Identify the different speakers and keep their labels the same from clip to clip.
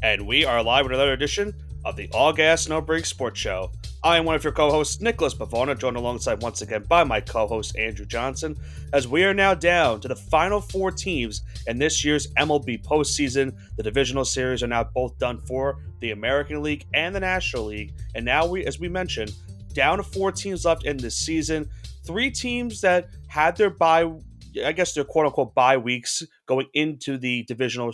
Speaker 1: and we are live with another edition of the All Gas No Break Sports Show. I am one of your co-hosts, Nicholas Pavona, joined alongside once again by my co-host Andrew Johnson, as we are now down to the final four teams in this year's MLB postseason. The divisional series are now both done for the American League and the National League, and now as we mentioned, down to four teams left in this season. Three teams that had their their quote-unquote bye weeks going into the divisional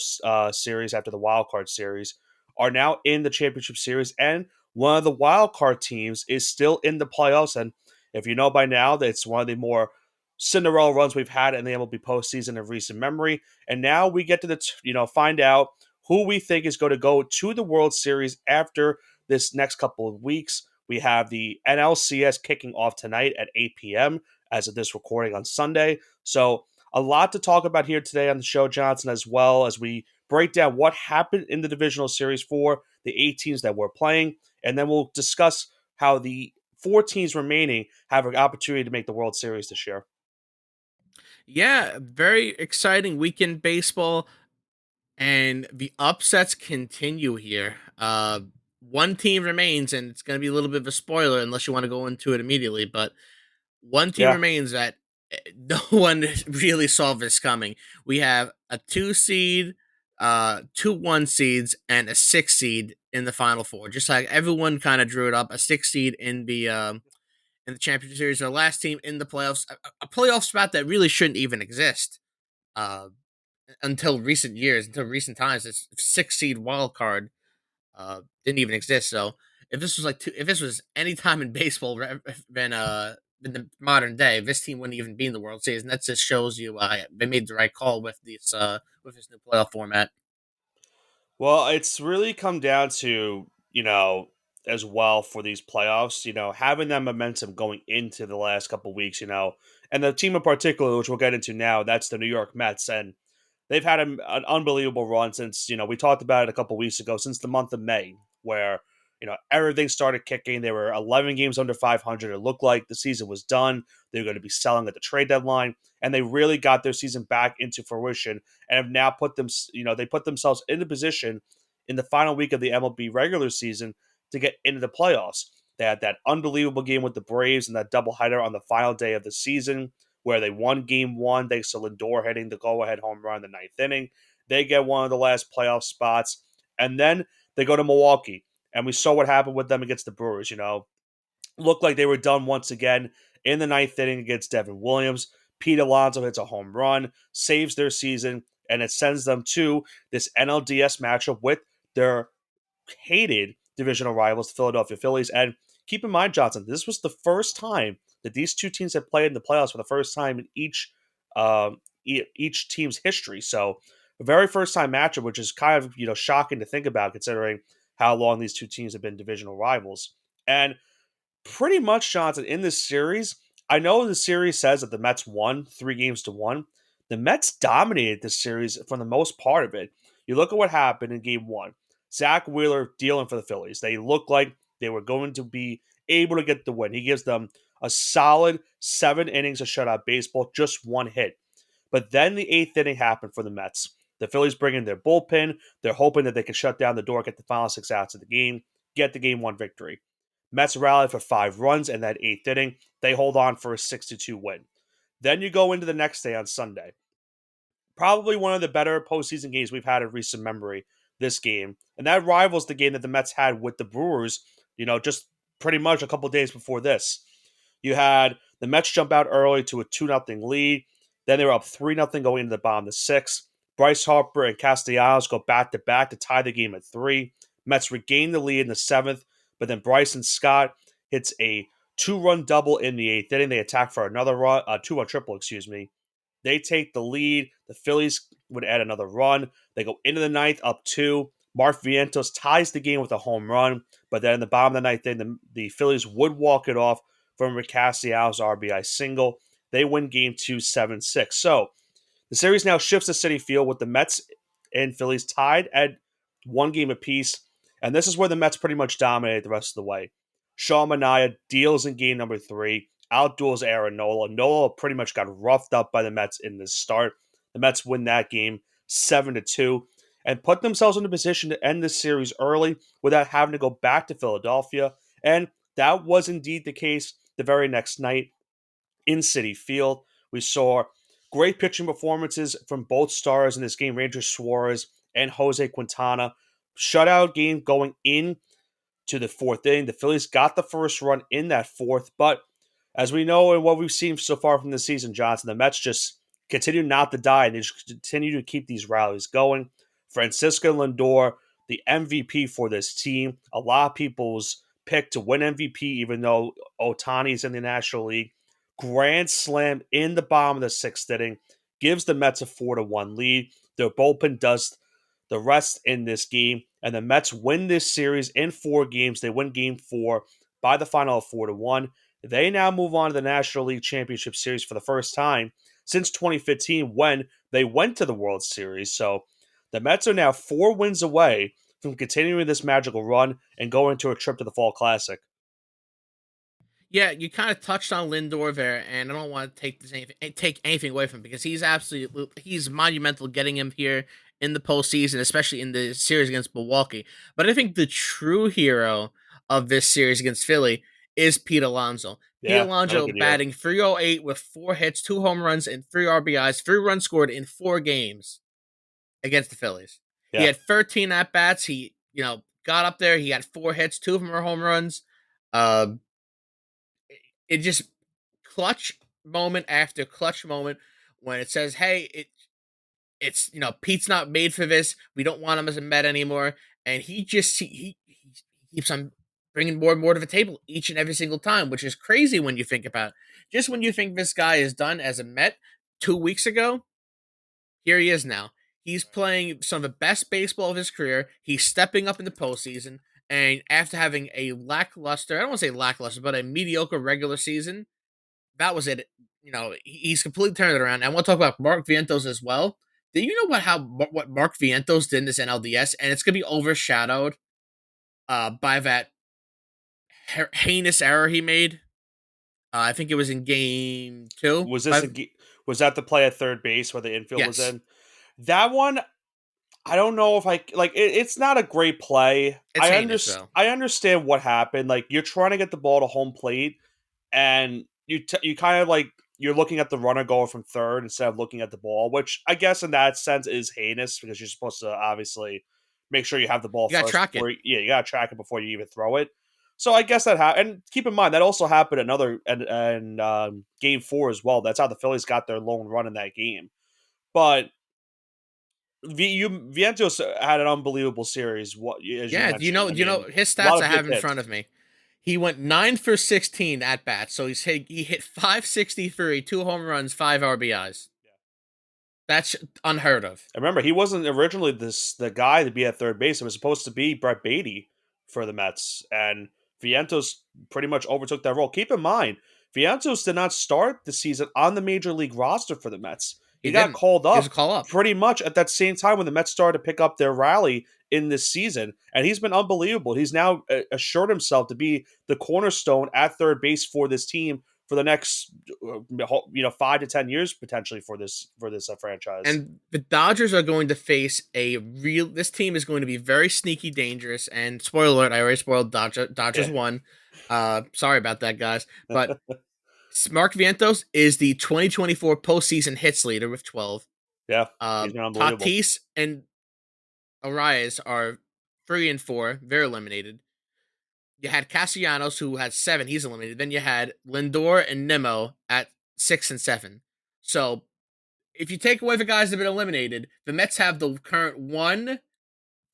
Speaker 1: series after the wild card series are now in the championship series, and one of the wild card teams is still in the playoffs. And if you know by now, that it's one of the more Cinderella runs we've had in the MLB postseason of recent memory. And now we get to find out who we think is going to go to the World Series after this next couple of weeks. We have the NLCS kicking off tonight at 8 p.m. as of this recording on Sunday. So a lot to talk about here today on the show, Johnson, as well as we break down what happened in the divisional series for the 8 teams that we're playing. And then we'll discuss how the 4 teams remaining have an opportunity to make the World Series this year.
Speaker 2: Yeah, very exciting weekend baseball, and the upsets continue here. One team remains, and it's going to be a little bit of a spoiler unless you want to go into it immediately. But one team
Speaker 1: Yeah.
Speaker 2: remains that no one really saw this coming. We have a 2 seed, 2 1 seeds, and a 6 seed in the final four. Just like everyone kind of drew it up, a 6 seed in the championship series, our last team in the playoffs, a playoff spot that really shouldn't even exist uh, until recent years, until recent times. This 6 seed wild card didn't even exist. So if this was any time in baseball, then in the modern day, this team wouldn't even be in the World Series, and that just shows you they made the right call with this new playoff format.
Speaker 1: Well, it's really come down to, as well for these playoffs, having that momentum going into the last couple weeks, and the team in particular, which we'll get into now, that's the New York Mets. And they've had an unbelievable run since, we talked about it a couple weeks ago, since the month of May, where, everything started kicking. They were 11 games under 500. It looked like the season was done. They were going to be selling at the trade deadline, and they really got their season back into fruition and have now they put themselves in a position in the final week of the MLB regular season to get into the playoffs. They had that unbelievable game with the Braves and that doubleheader on the final day of the season where they won game one thanks to Lindor hitting the go-ahead home run in the ninth inning. They get one of the last playoff spots, and then they go to Milwaukee, and we saw what happened with them against the Brewers. Looked like they were done once again in the ninth inning against Devin Williams. Pete Alonso hits a home run, saves their season, and it sends them to this NLDS matchup with their hated divisional rivals, the Philadelphia Phillies. And keep in mind, Johnson, this was the first time that these two teams had played in the playoffs for the first time in each team's history. So, the very first time matchup, which is kind of shocking to think about, considering how long these two teams have been divisional rivals. And pretty much, Johnson, in this series, I know the series says that the Mets won 3-1. The Mets dominated this series for the most part of it. You look at what happened in game one. Zach Wheeler dealing for the Phillies. They looked like they were going to be able to get the win. He gives them a solid 7 innings of shutout baseball, just one hit. But then the 8th inning happened for the Mets. The Phillies bring in their bullpen. They're hoping that they can shut down the door, get the final 6 outs of the game, get the game 1 victory. Mets rally for 5 runs in that 8th inning. They hold on for a 6-2 win. Then you go into the next day on Sunday. Probably one of the better postseason games we've had in recent memory, this game. And that rivals the game that the Mets had with the Brewers, just pretty much a couple days before this. You had the Mets jump out early to a 2-0 lead. Then they were up 3-0 going into the bottom of the 6th. Bryce Harper and Castellanos go back-to-back to tie the game at 3. Mets regain the lead in the 7th, but then Bryson Scott hits a 2-run double in the 8th inning. They attack for another run, 2-run triple, They take the lead. The Phillies would add another run. They go into the ninth up 2. Mark Vientos ties the game with a home run, but then in the bottom of the ninth inning, the Phillies would walk it off from Castellanos' RBI single. They win game 2, 7-6. So the series now shifts to Citi Field with the Mets and Phillies tied at 1 game apiece. And this is where the Mets pretty much dominate the rest of the way. Sean Manaea deals in game number 3, outduels Aaron Nola. Nola pretty much got roughed up by the Mets in this start. The Mets win that game 7-2. and put themselves in a position to end this series early without having to go back to Philadelphia. And that was indeed the case the very next night in Citi Field. We saw great pitching performances from both stars in this game, Ranger Suarez and Jose Quintana. Shutout game going in to the fourth inning. The Phillies got the first run in that fourth, but as we know and what we've seen so far from the season, Johnson, the Mets just continue not to die and they just continue to keep these rallies going. Francisco Lindor, the MVP for this team. A lot of people's pick to win MVP, even though Otani's in the National League. Grand slam in the bottom of the sixth inning gives the Mets a 4-1 lead. Their bullpen does the rest in this game, and the Mets win this series in 4 games. They win game 4 by the final of 4-1. They now move on to the National League Championship Series for the first time since 2015 when they went to the World Series. So the Mets are now 4 wins away from continuing this magical run and going to a trip to the Fall Classic.
Speaker 2: Yeah, you kind of touched on Lindor there, and I don't want to take anything away from him because he's monumental getting him here in the postseason, especially in the series against Milwaukee. But I think the true hero of this series against Philly is Pete Alonso. Pete
Speaker 1: Yeah, another
Speaker 2: Alonso
Speaker 1: good year.
Speaker 2: batting 308 with 4 hits, 2 home runs, and 3 RBIs, 3 runs scored in 4 games against the Phillies. He
Speaker 1: Yeah.
Speaker 2: had 13 at bats. He got up there. He had 4 hits, 2 of them were home runs. Uh, it just clutch moment after clutch moment when it says, "Hey, it's Pete's not made for this. We don't want him as a Met anymore." And he keeps on bringing more and more to the table each and every single time, which is crazy when you think about it. Just when you think this guy is done as a Met 2 weeks ago, here he is now. He's playing some of the best baseball of his career. He's stepping up in the postseason. And after having a lackluster, I don't want to say lackluster, but a mediocre regular season, that was it. He's completely turned it around. And we'll talk about Mark Vientos as well. Do you know what Mark Vientos did in this NLDS? And it's gonna be overshadowed by that heinous error he made. I think it was in game 2.
Speaker 1: Was this was that the play at third base where the infield was
Speaker 2: Yes,
Speaker 1: in? That one, I don't know if I like. It's not a great play.
Speaker 2: it's heinous though.
Speaker 1: I understand what happened. Like you're trying to get the ball to home plate, and you kind of like you're looking at the runner going from third instead of looking at the ball, which I guess in that sense is heinous because you're supposed to obviously make sure you have the ball
Speaker 2: You gotta
Speaker 1: first
Speaker 2: track it.
Speaker 1: before you gotta track it before you even throw it. So I guess that happened. And keep in mind that also happened another and game 4 as well. That's how the Phillies got their lone run in that game. But Vientos had an unbelievable series. What as you
Speaker 2: Yeah,
Speaker 1: mentioned, I
Speaker 2: you know
Speaker 1: mean,
Speaker 2: his
Speaker 1: a lot
Speaker 2: stats I
Speaker 1: of good
Speaker 2: have in front
Speaker 1: hits.
Speaker 2: of me. He went 9 for 16 at bats, so he hit 563, 2 home runs, 5 RBIs. That's unheard of.
Speaker 1: I remember he wasn't originally the guy to be at third base. It was supposed to be Brett Beatty for the Mets, and Vientos pretty much overtook that role. Keep in mind, Vientos did not start the season on the major league roster for the Mets. He
Speaker 2: He
Speaker 1: got
Speaker 2: didn't.
Speaker 1: called
Speaker 2: He was a
Speaker 1: up
Speaker 2: call up.
Speaker 1: pretty much at that same time when the Mets started to pick up their rally in this season, and he's been unbelievable. He's now assured himself to be the cornerstone at third base for this team for the next 5 to 10 years potentially for this franchise.
Speaker 2: And the Dodgers are going to face this team is going to be very sneaky dangerous. And spoiler alert, I already spoiled Dodgers
Speaker 1: Yeah.
Speaker 2: won. Sorry about that, guys. But Mark Vientos is the 2024 postseason hits leader with 12.
Speaker 1: Yeah, he's been unbelievable.
Speaker 2: Tatis and Arias are 3 and 4. They're eliminated. You had Castellanos, who had 7. He's eliminated. Then you had Lindor and Nimmo at 6 and 7. So if you take away the guys that have been eliminated, the Mets have the current 1,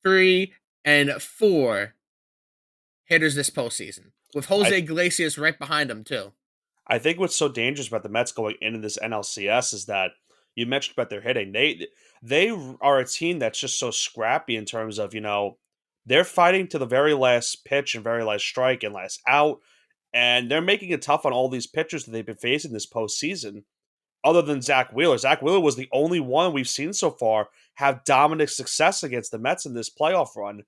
Speaker 2: 3, and 4 hitters this postseason, with
Speaker 1: I
Speaker 2: Jose Iglesias right behind them too.
Speaker 1: I think what's so dangerous about the Mets going into this NLCS is that you mentioned about their hitting. They are a team that's just so scrappy in terms of they're fighting to the very last pitch and very last strike and last out, and they're making it tough on all these pitchers that they've been facing this postseason. Other than Zach Wheeler, Zach Wheeler was the only one we've seen so far have dominant success against the Mets in this playoff run.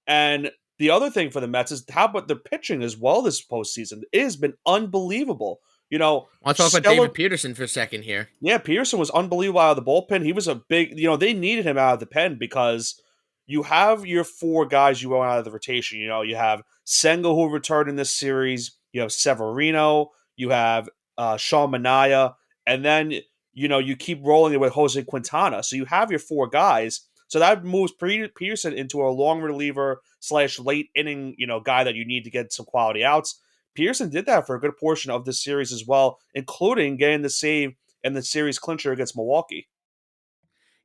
Speaker 1: And the other thing for the Mets is how about their pitching as well this postseason? It has been unbelievable.
Speaker 2: I'll talk about
Speaker 1: Stellar.
Speaker 2: David Peterson for a second here.
Speaker 1: Yeah, Pearson was unbelievable out of the bullpen. He was a big. They needed him out of the pen because you have your four guys you want out of the rotation. You have Senga who returned in this series. You have Severino. You have Sean Manaea, and then you keep rolling it with Jose Quintana. So you have your four guys. So that moves Peterson into a long reliever slash late inning guy that you need to get some quality outs. Peterson did that for a good portion of this series as well, including getting the save and the series clincher against Milwaukee.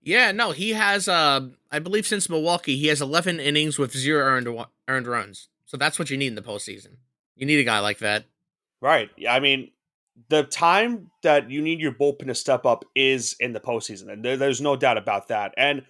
Speaker 2: Yeah, no, he has. I believe since Milwaukee, he has 11 innings with zero earned runs. So that's what you need in the postseason. You need a guy like that.
Speaker 1: Right. Yeah, I mean, the time that you need your bullpen to step up is in the postseason, and there's no doubt about that. And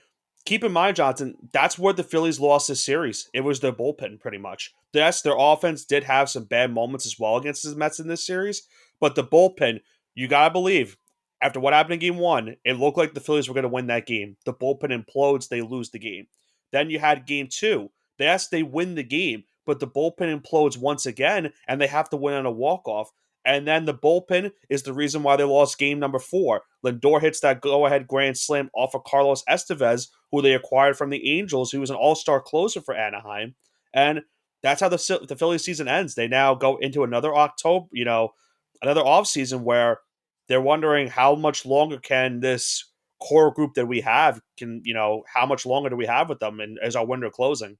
Speaker 1: keep in mind, Johnson, that's where the Phillies lost this series. It was their bullpen, pretty much. Yes, their offense did have some bad moments as well against the Mets in this series, but the bullpen, you gotta believe, after what happened in Game One, it looked like the Phillies were going to win that game. The bullpen implodes, they lose the game. Then you had Game Two. Yes, they win the game, but the bullpen implodes once again, and they have to win on a walk off. And then the bullpen is the reason why they lost game number 4. Lindor hits that go-ahead grand slam off of Carlos Estevez, who they acquired from the Angels, who was an all-star closer for Anaheim. And that's how the Phillies season ends. They now go into another October, another offseason where they're wondering how much longer can this core group that we have how much longer do we have with them and as our window closing?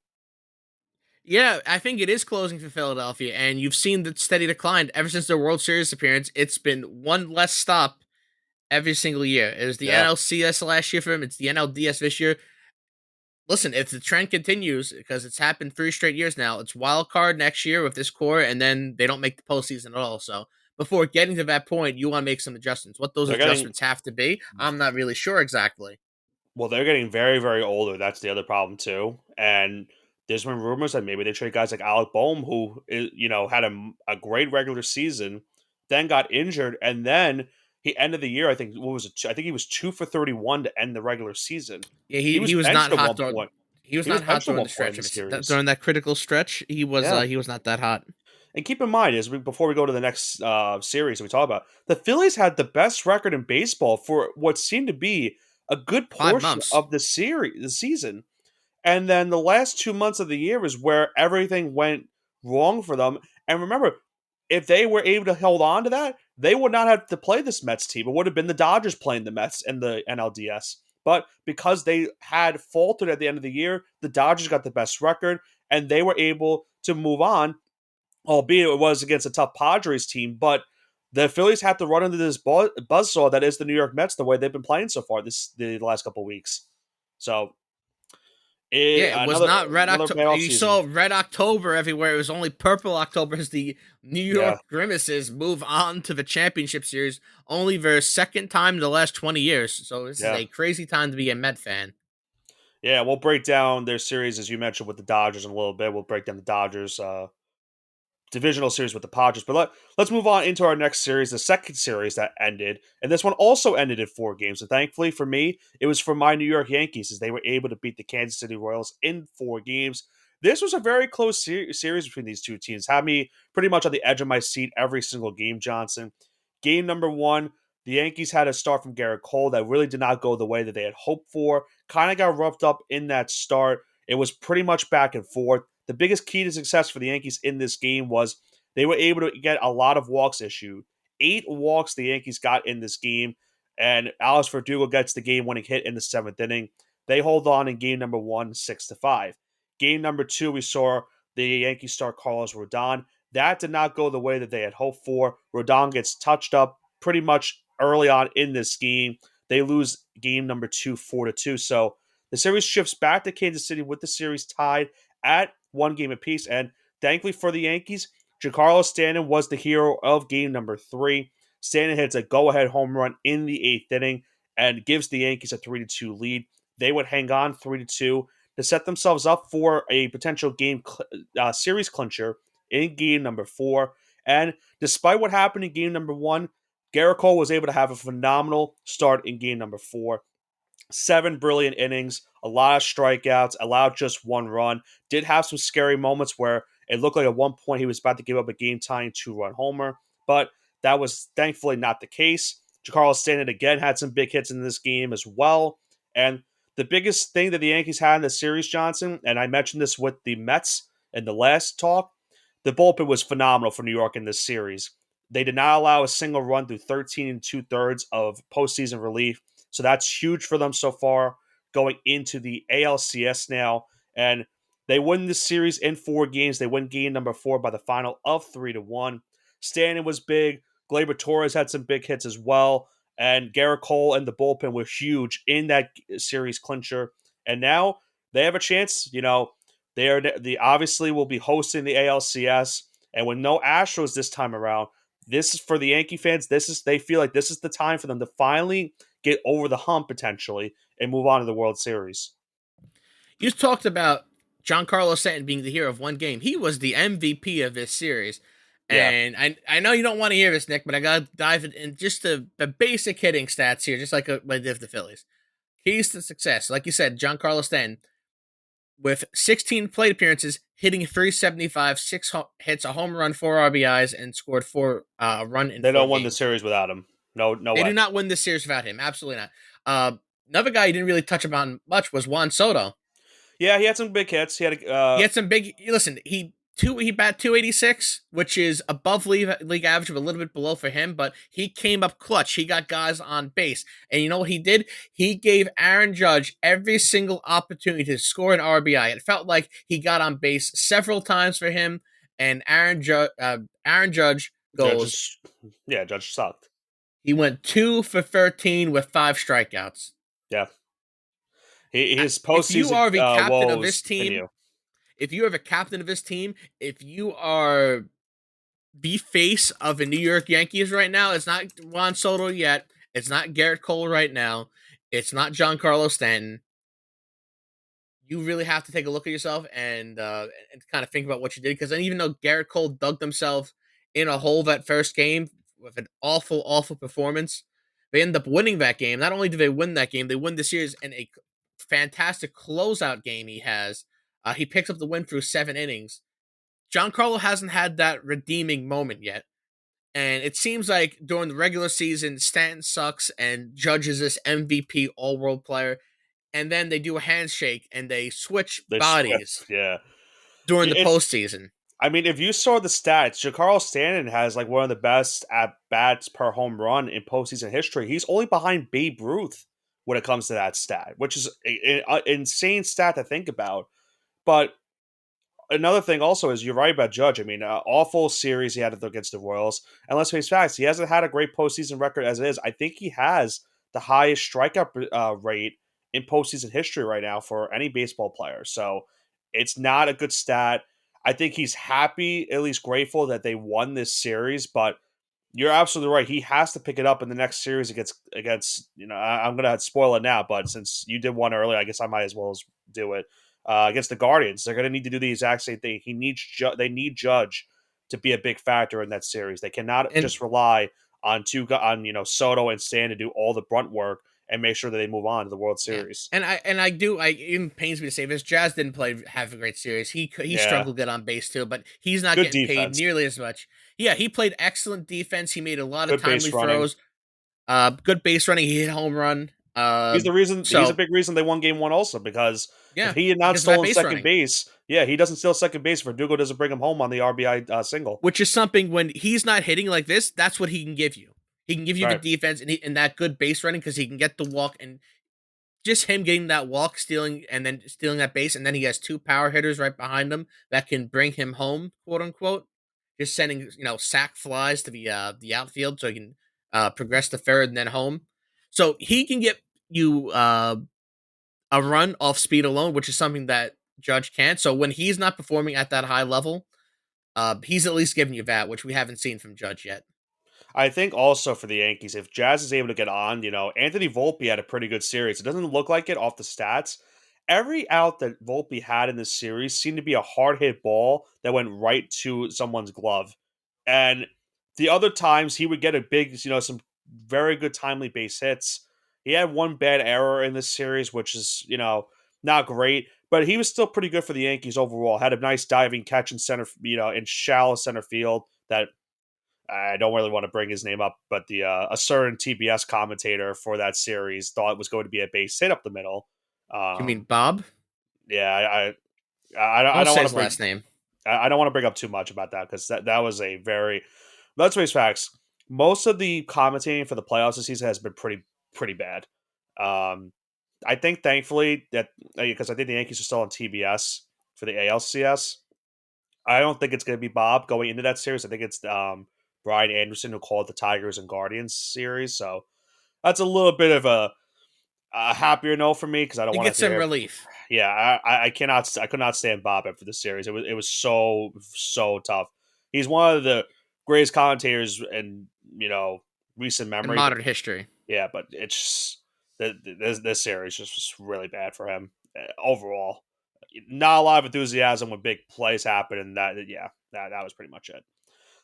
Speaker 2: Yeah, I think it is closing for Philadelphia, and you've seen the steady decline ever since their World Series appearance. It's been one less stop every single year. It was the
Speaker 1: Yeah.
Speaker 2: NLCS last year for him. It's the NLDS this year. Listen, if the trend continues, because it's happened 3 straight years now, it's wild card next year with this core, and then they don't make the postseason at all. So before getting to that point, you want to make some adjustments. What those
Speaker 1: They're getting
Speaker 2: adjustments have to be, I'm not really sure exactly.
Speaker 1: Well, they're getting very, very older. That's the other problem too. And there's been rumors that maybe they trade guys like Alec Boehm, who had a great regular season, then got injured, and then he ended the year. I think what was it? I think he was 2 for 31 to end the regular season.
Speaker 2: Yeah,
Speaker 1: He
Speaker 2: he
Speaker 1: was
Speaker 2: was
Speaker 1: benched
Speaker 2: not
Speaker 1: at
Speaker 2: hot
Speaker 1: one
Speaker 2: during
Speaker 1: point.
Speaker 2: he was
Speaker 1: He was
Speaker 2: not hot
Speaker 1: benched at
Speaker 2: during
Speaker 1: one
Speaker 2: the
Speaker 1: point in
Speaker 2: stretch
Speaker 1: the
Speaker 2: of it.
Speaker 1: series.
Speaker 2: During that critical stretch,
Speaker 1: Yeah,
Speaker 2: he was not that hot.
Speaker 1: and keep in mind before we go to the next series we talk about, the Phillies had the best record in baseball for what seemed to be a good
Speaker 2: 5
Speaker 1: portion
Speaker 2: months.
Speaker 1: of the season. And then the last 2 months of the year is where everything went wrong for them. And remember, if they were able to hold on to that, they would not have to play this Mets team. It would have been the Dodgers playing the Mets in the NLDS. But because they had faltered at the end of the year, the Dodgers got the best record and they were able to move on, albeit it was against a tough Padres team. But the Phillies have to run into this buzzsaw that is the New York Mets the way they've been playing so far the last couple weeks. So
Speaker 2: Yeah, it was not red
Speaker 1: another
Speaker 2: October.
Speaker 1: bad off
Speaker 2: You
Speaker 1: season.
Speaker 2: saw red October everywhere. It was only purple October as the New
Speaker 1: Yeah,
Speaker 2: York Grimaces move on to the championship series, only their second time in the last 20 years. So this is
Speaker 1: yeah,
Speaker 2: a crazy time to be a Met fan.
Speaker 1: yeah. We'll break down their series as you mentioned with the Dodgers in a little bit. We'll break down the Dodgers divisional series with the Padres. But let's move on into our next series, the second series that ended. And this one also ended in 4 games. And thankfully for me, it was for my New York Yankees as they were able to beat the Kansas City Royals in 4 games. This was a very close series between these two teams. Had me pretty much on the edge of my seat every single game, Johnson. Game number 1, the Yankees had a start from Garrett Cole that really did not go the way that they had hoped for. Kind of got roughed up in that start. It was pretty much back and forth. The biggest key to success for the Yankees in this game was they were able to get a lot of walks issued. 8 walks the Yankees got in this game, and Alex Verdugo gets the game-winning hit in the 7th inning. They hold on in game number 1, 6-5. Game number 2, we saw the Yankees start Carlos Rodon. That did not go the way that they had hoped for. Rodon gets touched up pretty much early on in this game. They lose game number 2, 4-2. So the series shifts back to Kansas City with the series tied at 1 game apiece. And thankfully for the Yankees, Giancarlo Stanton was the hero of game number 3. Stanton hits a go-ahead home run in the 8th inning and gives the Yankees a 3-2 lead. They would hang on 3-2 to set themselves up for a potential series clincher in game number 4. And despite what happened in game number 1, Garrett Cole was able to have a phenomenal start in game number 4. 7 brilliant innings, a lot of strikeouts, allowed just 1 run. Did have some scary moments where it looked like at one point he was about to give up a game-tying 2-run homer, but that was thankfully not the case. Giancarlo Stanton again had some big hits in this game as well, and the biggest thing that the Yankees had in the series, Johnson, and I mentioned this with the Mets in the last talk, the bullpen was phenomenal for New York in this series. They did not allow a single run through 13 and two thirds of postseason relief. So that's huge for them so far going into the ALCS now. And they win this series in 4 games. They win game number 4 by the final of 3-1. Stanton was big. Gleyber Torres had some big hits as well. And Garrett Cole and the bullpen were huge in that series clincher. And now they have a chance. They obviously will be hosting the ALCS, and with no Astros this time around, this is for the Yankee fans. They feel like this is the time for them to finally get over the hump potentially and move on to the World Series.
Speaker 2: You talked about Giancarlo Stanton being the hero of one game. He was the MVP of this series.
Speaker 1: Yeah,
Speaker 2: And I know you don't want to hear this, Nick, but I got to dive in just the basic hitting stats here, just like I did with the Phillies. Keys to success. Like you said, Giancarlo Stanton, with 16 plate appearances, hitting 375, hits, a home run, 4 RBIs, and scored run in
Speaker 1: they
Speaker 2: four
Speaker 1: don't win the
Speaker 2: games.
Speaker 1: series without him. No, no
Speaker 2: They
Speaker 1: way.
Speaker 2: do not win this series without him. Absolutely not. Another guy you didn't really touch upon much was Juan Soto.
Speaker 1: Yeah, he had some big hits. He had
Speaker 2: He had some big. Listen, he bat 286, which is above league average, but a little bit below for him. But he came up clutch. He got guys on base, and you know what he did? He gave Aaron Judge every single opportunity to score an RBI. It felt like he got on base several times for him, and Aaron Judge goes.
Speaker 1: Judges. Yeah, Judge sucked.
Speaker 2: He went 2 for 13 with 5 strikeouts.
Speaker 1: Yeah, his
Speaker 2: If you
Speaker 1: postseason
Speaker 2: are the captain of this
Speaker 1: woes
Speaker 2: team,
Speaker 1: continue.
Speaker 2: if you are the captain of this team, if you are the face of the New York Yankees right now, it's not Juan Soto yet. It's not Garrett Cole right now. It's not Giancarlo Stanton. You really have to take a look at yourself and kind of think about what you did. Because even though Garrett Cole dug themselves in a hole that first game with an awful, awful performance, they end up winning that game. Not only do they win that game, they win the series in a fantastic closeout game he has. He picks up the win through 7 innings. Giancarlo hasn't had that redeeming moment yet. And it seems like during the regular season, Stanton sucks and Judge is this MVP all world player. And then they do a handshake and they switch
Speaker 1: They swept.
Speaker 2: bodies
Speaker 1: Yeah,
Speaker 2: during the
Speaker 1: it's.
Speaker 2: postseason.
Speaker 1: I mean, if you saw the stats, Giancarlo Stanton has like one of the best at bats per home run in postseason history. He's only behind Babe Ruth when it comes to that stat, which is an insane stat to think about. But another thing also is you're right about Judge. I mean, awful series he had against the Royals. And let's face facts, he hasn't had a great postseason record as it is. I think he has the highest strikeout rate in postseason history right now for any baseball player. So it's not a good stat. I think he's happy, at least grateful that they won this series, but you're absolutely right. He has to pick it up in the next series against. I'm gonna spoil it now, but since you did one earlier, I guess I might as well do it against the Guardians. They're gonna need to do the exact same thing. They need Judge to be a big factor in that series. They cannot
Speaker 2: And
Speaker 1: just rely on Soto and Stan to do all the brunt work and make sure that they move on to the World
Speaker 2: yeah,
Speaker 1: Series.
Speaker 2: I even pains me to say this. Jazz didn't have a great series. He
Speaker 1: Yeah,
Speaker 2: struggled to get on base too, but he's not
Speaker 1: good
Speaker 2: getting paid
Speaker 1: defense,
Speaker 2: nearly as much. Yeah, he played excellent defense. He made a lot of
Speaker 1: good
Speaker 2: timely
Speaker 1: base running.
Speaker 2: throws. Good base running. He hit a home run.
Speaker 1: He's the reason. He's a
Speaker 2: So
Speaker 1: big reason they won Game One, also because if
Speaker 2: yeah,
Speaker 1: he had not
Speaker 2: because of that
Speaker 1: stolen
Speaker 2: base
Speaker 1: second
Speaker 2: running,
Speaker 1: base, yeah, he doesn't steal second base. Verdugo doesn't bring him home on the RBI single.
Speaker 2: which is something when he's not hitting like this, that's what he can give you. He can give you the
Speaker 1: Right.
Speaker 2: defense and that good base running because he can get the walk and just him getting that walk, stealing and then stealing that base, and then he has 2 power hitters right behind him that can bring him home, quote unquote. Just sending sack flies to the outfield so he can progress to third and then home. So he can get you a run off speed alone, which is something that Judge can't. So when he's not performing at that high level, he's at least giving you that, which we haven't seen from Judge yet.
Speaker 1: I think also for the Yankees, if Jazz is able to get on, Anthony Volpe had a pretty good series. It doesn't look like it off the stats. Every out that Volpe had in this series seemed to be a hard hit ball that went right to someone's glove. And the other times he would get a big, some very good timely base hits. He had one bad error in this series, which is, not great, but he was still pretty good for the Yankees overall. Had a nice diving catch in center, in shallow center field that I don't really want to bring his name up, but a certain TBS commentator for that series thought it was going to be a base hit up the middle.
Speaker 2: You mean
Speaker 1: Um,
Speaker 2: Bob?
Speaker 1: yeah, I
Speaker 2: Don't
Speaker 1: don't
Speaker 2: say
Speaker 1: want to
Speaker 2: his
Speaker 1: bring
Speaker 2: last name.
Speaker 1: I don't want to bring up too much about that because that was a very, let's face facts. Most of the commentating for the playoffs this season has been pretty bad. Um, I think thankfully that because I think the Yankees are still on TBS for the ALCS. I don't think it's going to be Bob going into that series. I think it's Brian Anderson who called the Tigers and Guardians series. So that's a little bit of a happier note for me because I don't
Speaker 2: You
Speaker 1: want
Speaker 2: get
Speaker 1: to
Speaker 2: some
Speaker 1: hear.
Speaker 2: relief.
Speaker 1: Yeah, I could not stand Bob after the series. It was so tough. He's one of the greatest commentators in recent
Speaker 2: In
Speaker 1: memory. But
Speaker 2: modern history.
Speaker 1: yeah, but it's this series just was really bad for him overall. Not a lot of enthusiasm when big plays happen, and that was pretty much it.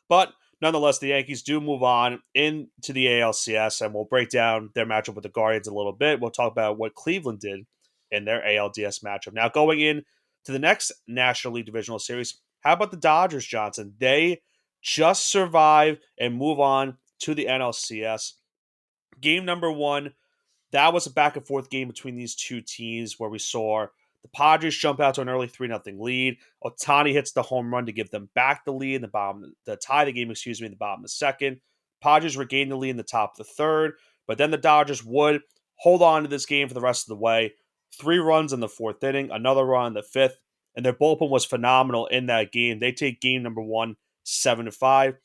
Speaker 1: But nonetheless, the Yankees do move on into the ALCS, and we'll break down their matchup with the Guardians a little bit. We'll talk about what Cleveland did in their ALDS matchup. Now, going in to the next National League Divisional Series, how about the Dodgers, Johnson? They just survive and move on to the NLCS. Game number one, that was a back and forth game between these two teams where we saw the Padres jump out to an early 3-0 lead. Otani hits the home run to give them back the lead in the bottom, the tie the game, in the bottom of the second. Padres regained the lead in the top of the third, but then the Dodgers would hold on to this game for the rest of the way. 3 runs in the fourth inning, another run in the fifth, and their bullpen was phenomenal in that game. They take game number one, 7-5.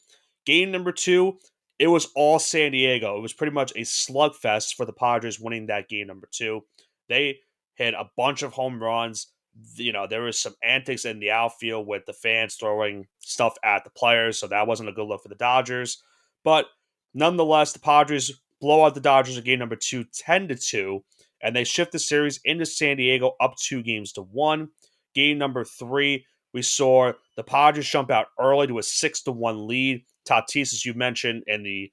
Speaker 1: Game number two, it was all San Diego. It was pretty much a slugfest for the Padres winning that game number two. They hit a bunch of home runs. There was some antics in the outfield with the fans throwing stuff at the players, so that wasn't a good look for the Dodgers. But nonetheless, the Padres blow out the Dodgers in game number two, 10-2, and they shift the series into San Diego up 2-1. Game number three, we saw the Padres jump out early to a 6-1 lead. Tatis, as you mentioned in the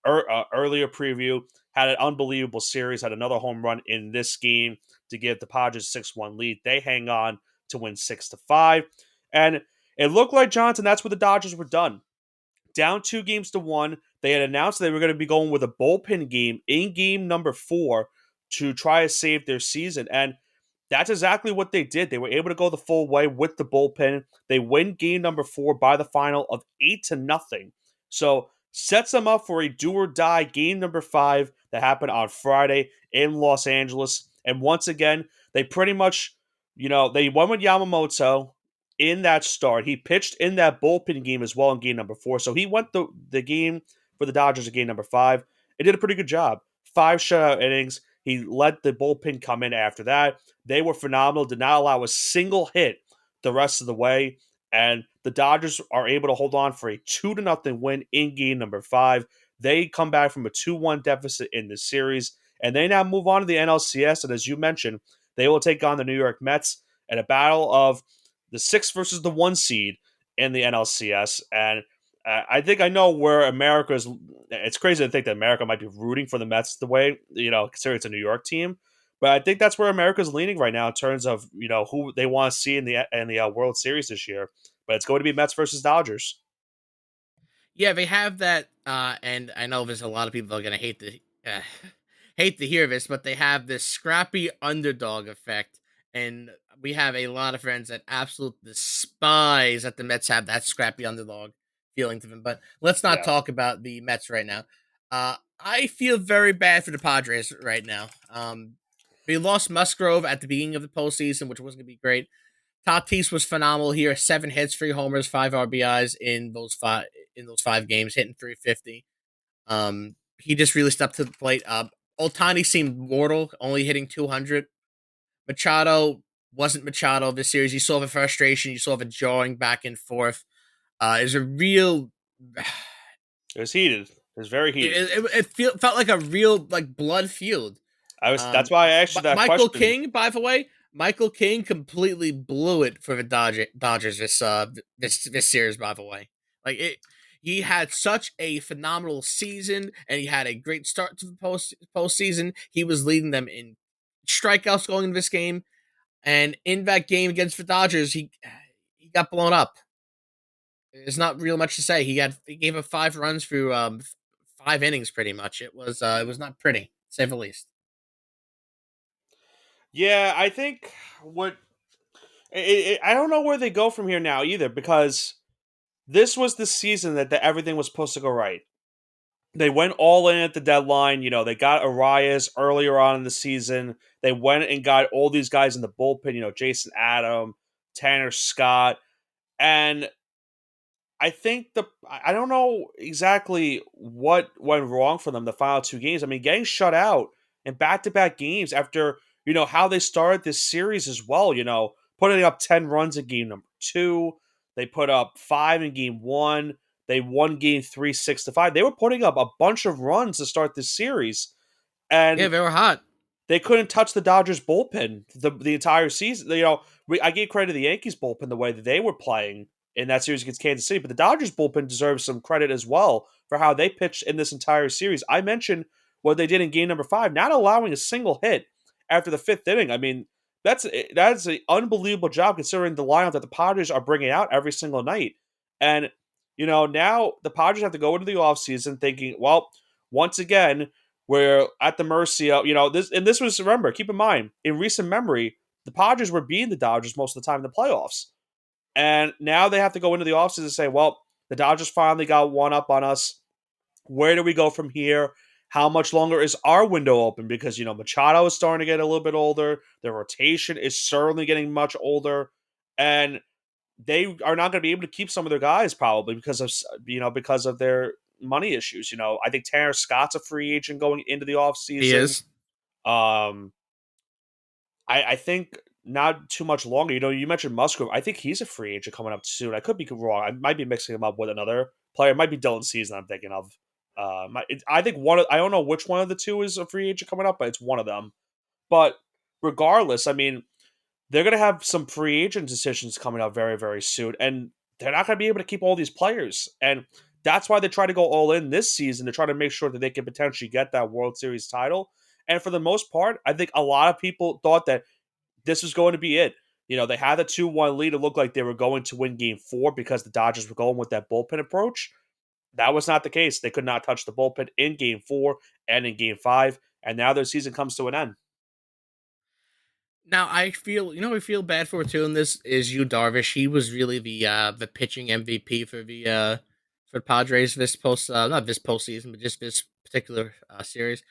Speaker 1: earlier preview, had an unbelievable series, had another home run in this game to give the Padres a 6-1 lead. They hang on to win 6-5. And it looked like, Johnson, that's where the Dodgers were done. Down 2-1. They had announced they were going to be going with a bullpen game in game number four to try to save their season. And that's exactly what they did. They were able to go the full way with the bullpen. They win game number four by the final of 8-0. So sets them up for a do or die game number five that happened on Friday in Los Angeles. And once again, they pretty much, they won with Yamamoto in that start. He pitched in that bullpen game as well in game number four. So he went the game for the Dodgers in game number five. It did a pretty good job. 5 shutout innings. He let the bullpen come in after that. They were phenomenal, did not allow a single hit the rest of the way. And the Dodgers are able to hold on for a 2-0 win in game number five. They come back from a 2-1 deficit in the series, and they now move on to the NLCS. And as you mentioned, they will take on the New York Mets in a battle of the 6 versus the 1 seed in the NLCS. And I think I know where America's. It's crazy to think that America might be rooting for the Mets the way, considering it's a New York team. But I think that's where America's leaning right now in terms of who they want to see in the World Series this year. But it's going to be Mets versus Dodgers.
Speaker 2: Yeah, they have that, and I know there's a lot of people are gonna hate to hear this, but they have this scrappy underdog effect, and we have a lot of friends that absolutely despise that the Mets have that scrappy underdog feeling to them. But let's not
Speaker 1: Yeah.
Speaker 2: talk about the Mets right now. I feel very bad for the Padres right now. They lost Musgrove at the beginning of the postseason, which wasn't gonna be great. Tatis was phenomenal here. 7 hits, 3 homers, 5 RBIs in those 5 games, hitting 350. He just really stepped to the plate. Otani seemed mortal, only hitting 200. Machado wasn't Machado this series. You saw the frustration. You saw the jawing back and forth. It was a real.
Speaker 1: It was heated. It was very heated.
Speaker 2: Felt like a real blood feud.
Speaker 1: That's why I asked you that
Speaker 2: Michael
Speaker 1: question.
Speaker 2: King, by the way, Michael King completely blew it for the Dodgers this series. By the way, he had such a phenomenal season, and he had a great start to the postseason. He was leading them in strikeouts going into this game, and in that game against the Dodgers, he got blown up. There's not real much to say. He gave up 5 runs through 5 innings, pretty much. It was not pretty, to say the least.
Speaker 1: Yeah, I think what I don't know where they go from here now either because this was the season that everything was supposed to go right. They went all in at the deadline. They got Arias earlier on in the season. They went and got all these guys in the bullpen. Jason Adam, Tanner Scott, and I think I don't know exactly what went wrong for them the final two games. I mean, getting shut out in back to back games after how they started this series as well. Putting up 10 runs in game number two, they put up five in game one. They won game three 6-5. They were putting up a bunch of runs to start this series,
Speaker 2: Yeah,
Speaker 1: and
Speaker 2: they were hot.
Speaker 1: they couldn't touch the Dodgers bullpen the entire season. I gave credit to the Yankees bullpen the way that they were playing in that series against Kansas City, but the Dodgers bullpen deserves some credit as well for how they pitched in this entire series. I mentioned what they did in game number five, not allowing a single hit after the fifth inning. I mean, that's an unbelievable job considering the lineup that the Padres are bringing out every single night. And now the Padres have to go into the offseason thinking, well, once again, we're at the mercy of this. And this was, remember, keep in mind, in recent memory, the Padres were beating the Dodgers most of the time in the playoffs. And now they have to go into the offseason and say, well, the Dodgers finally got one up on us. Where do we go from here? How much longer is our window open? Because, Machado is starting to get a little bit older. The rotation is certainly getting much older. And they are not going to be able to keep some of their guys probably because of their money issues. I think Tanner Scott's a free agent going into the
Speaker 2: He
Speaker 1: offseason.
Speaker 2: is.
Speaker 1: Um, I think not too much longer. You mentioned Musgrove. I think he's a free agent coming up soon. I could be wrong. I might be mixing him up with another player. It might be Dylan Season I'm thinking of. I think I don't know which one of the two is a free agent coming up, but it's one of them. But regardless, I mean, they're going to have some free agent decisions coming up very, very soon, and they're not going to be able to keep all these players. And that's why they try to go all in this season to try to make sure that they can potentially get that World Series title. And for the most part, I think a lot of people thought that this was going to be it. They had the 2-1 lead. It looked like they were going to win game four because the Dodgers were going with that bullpen approach. That was not the case. They could not touch the bullpen in game four and in game five. And now their season comes to an end.
Speaker 2: Now I feel we feel bad for too. And this is you, Darvish. He was really the pitching MVP for the Padres this not this postseason, but just this particular series.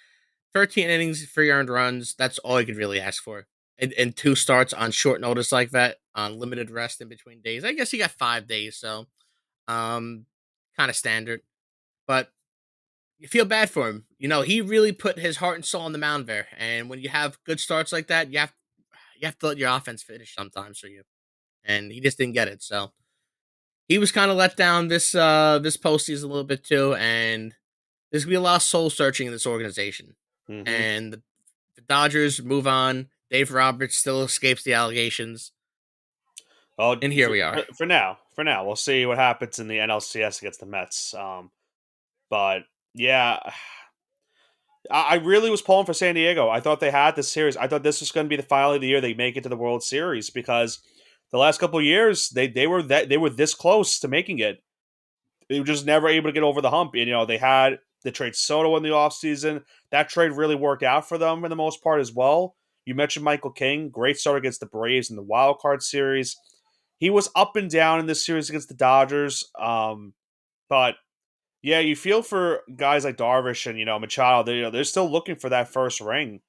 Speaker 2: 13 innings, 3 earned runs. That's all you could really ask for. And two starts on short notice like that, on limited rest in between days. I guess he got 5 days, so um, kind of standard. But you feel bad for him. He really put his heart and soul on the mound there. And when you have good starts like that, you have to let your offense finish sometimes for you. And he just didn't get it. So he was kind of let down this postseason a little bit too. And there's gonna be a lot of soul searching in this organization.
Speaker 1: Mm-hmm.
Speaker 2: And the Dodgers move on. Dave Roberts still escapes the allegations.
Speaker 1: Well,
Speaker 2: And here we are.
Speaker 1: for now, we'll see what happens in the NLCS against the Mets. But yeah, I really was pulling for San Diego. I thought they had this series. I thought this was going to be the final of the year they make it to the World Series because the last couple of years they were this close to making it. They were just never able to get over the hump. And, they had the trade Soto in the offseason. That trade really worked out for them for the most part as well. You mentioned Michael King, great start against the Braves in the wild card series. He was up and down in this series against the Dodgers. But yeah, you feel for guys like Darvish and Machado. They're still looking for that first ring,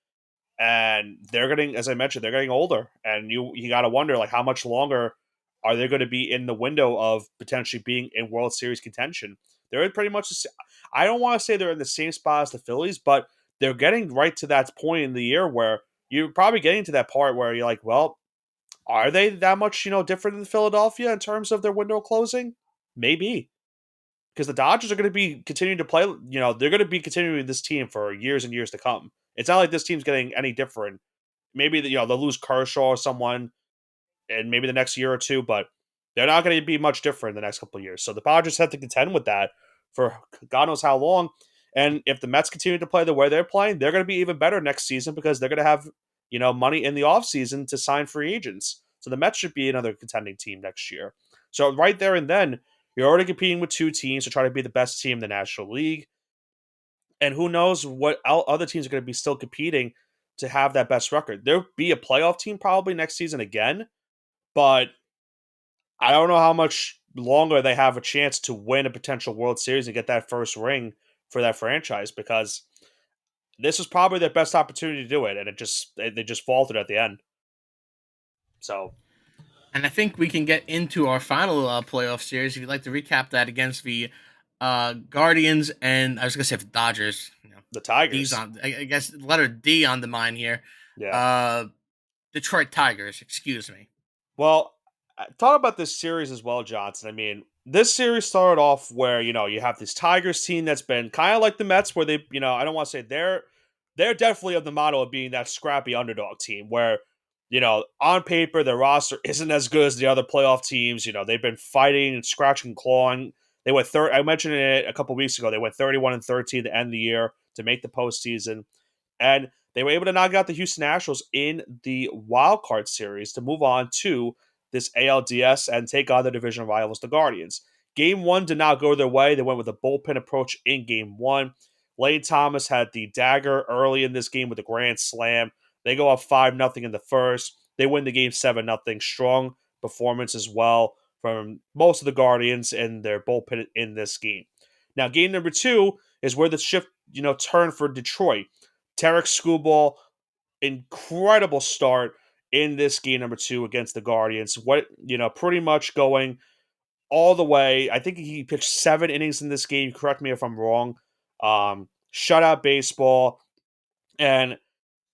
Speaker 1: and they're getting, as I mentioned, they're getting older, and you got to wonder like how much longer are they going to be in the window of potentially being in World Series contention? They're pretty much. I don't want to say they're in the same spot as the Phillies, but they're getting right to that point in the year where you're probably getting to that part where you're like, well, are they that much different than Philadelphia in terms of their window closing? Maybe because the Dodgers are going to be continuing to play. They're going to be continuing this team for years and years to come. It's not like this team's getting any different. Maybe they'll lose Kershaw or someone, and maybe the next year or two, but they're not going to be much different in the next couple of years. So the Padres have to contend with that for God knows how long. And if the Mets continue to play the way they're playing, they're going to be even better next season because they're going to have money in the offseason to sign free agents. So the Mets should be another contending team next year. So right there and then, you're already competing with two teams to try to be the best team in the National League. And who knows what other teams are going to be still competing to have that best record. There'll be a playoff team probably next season again, but I don't know how much longer they have a chance to win a potential World Series and get that first ring for that franchise because this was probably their best opportunity to do it, and they just faltered at the end. So
Speaker 2: And I think we can get into our final playoff series. If you'd like to recap that against the Guardians and I was gonna say the Dodgers.
Speaker 1: the
Speaker 2: D's
Speaker 1: Tigers,
Speaker 2: on. I guess letter D on the mind here.
Speaker 1: yeah.
Speaker 2: Uh, Detroit Tigers. Excuse me.
Speaker 1: Well, talk about this series as well, Johnson. I mean, this series started off where you have this Tigers team that's been kind of like the Mets, where they I don't want to say they're definitely of the model of being that scrappy underdog team where on paper their roster isn't as good as the other playoff teams. They've been fighting and scratching and clawing. They went third. I mentioned it a couple weeks ago. They went 31-13 to end the year to make the postseason, and they were able to knock out the Houston Astros in the wild card series to move on to this ALDS and take on the division rivals, the Guardians. Game one did not go their way. They went with a bullpen approach in game one. Lane Thomas had the dagger early in this game with a grand slam. They go up 5-0 in the first. They win the game 7-0. Strong performance as well from most of the Guardians and their bullpen in this game. Now, game number two is where the shift, turned for Detroit. Tarek Skubal, incredible start in this game number two against the Guardians. Pretty much going all the way. I think he pitched 7 innings in this game. Correct me if I'm wrong. Shutout baseball. And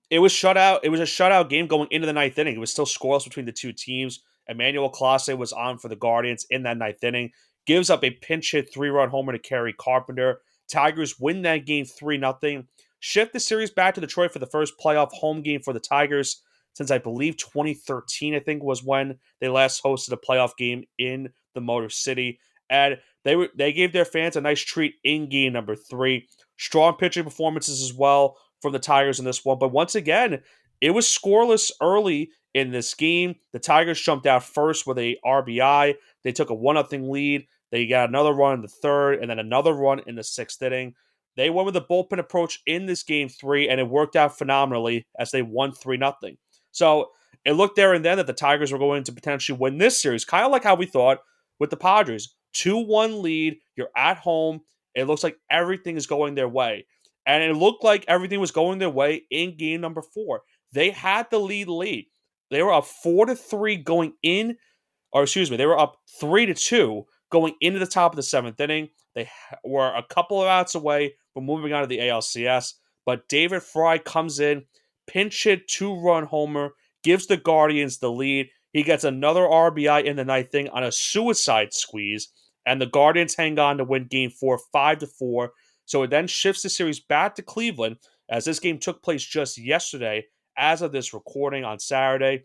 Speaker 1: it was shutout. It was a shutout game going into the ninth inning. It was still scoreless between the two teams. Emmanuel Clase was on for the Guardians in that ninth inning. Gives up a pinch hit 3-run homer to Kerry Carpenter. Tigers win that game 3-0. Shift the series back to Detroit for the first playoff home game for the Tigers since I believe 2013, I think, was when they last hosted a playoff game in the Motor City. And they gave their fans a nice treat in game number three. Strong pitching performances as well from the Tigers in this one. But once again, it was scoreless early in this game. The Tigers jumped out first with a RBI. They took a 1-0 lead. They got another run in the third and then another run in the sixth inning. They went with the bullpen approach in this game three, and it worked out phenomenally as they won 3-0. So it looked there and then that the Tigers were going to potentially win this series, kind of like how we thought with the Padres. 2-1 lead, you're at home. It looks like everything is going their way. And it looked like everything was going their way in game number four. They had the lead. They were up 4-3 going in, or excuse me, they were up 3-2 going into the top of the seventh inning. They were a couple of outs away from moving on to the ALCS, but David Fry comes in, pinch hit 2-run homer, gives the Guardians the lead. He gets another RBI in the ninth inning on a suicide squeeze, and the Guardians hang on to win game four 5-4. So it then shifts the series back to Cleveland as this game took place just yesterday. As of this recording on Saturday,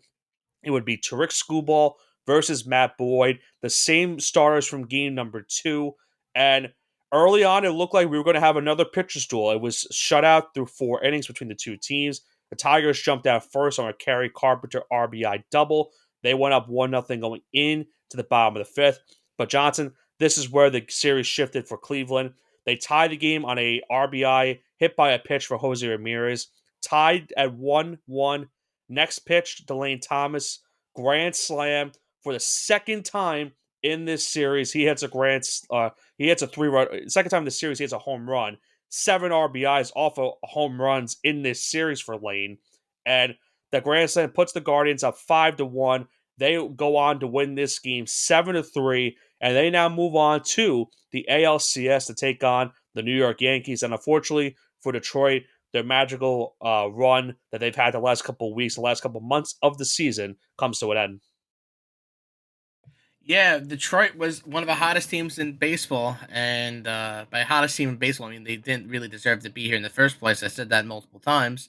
Speaker 1: it would be Tarek Skubal versus Matt Boyd, the same starters from game number two. And early on, it looked like we were going to have another pitcher's duel. It was shut out through 4 innings between the two teams. The Tigers jumped out first on a Kerry Carpenter RBI double. They went up 1-0 going in to the bottom of the fifth. But Johnson, this is where the series shifted for Cleveland. They tied the game on a RBI hit by a pitch for Jose Ramirez. Tied at 1-1. Next pitch, Delane Thomas, grand slam for the second time in this series. He hits a 3-run. Second time in the series, he hits a home run. 7 RBIs off of home runs in this series for Lane, and the grand slam puts the Guardians up 5-1. They go on to win this game 7-3, and they now move on to the ALCS to take on the New York Yankees. And unfortunately for Detroit, their magical run that they've had the last couple of weeks, the last couple of months of the season, comes to an end.
Speaker 2: Yeah, Detroit was one of the hottest teams in baseball, and by hottest team in baseball, I mean they didn't really deserve to be here in the first place. I said that multiple times,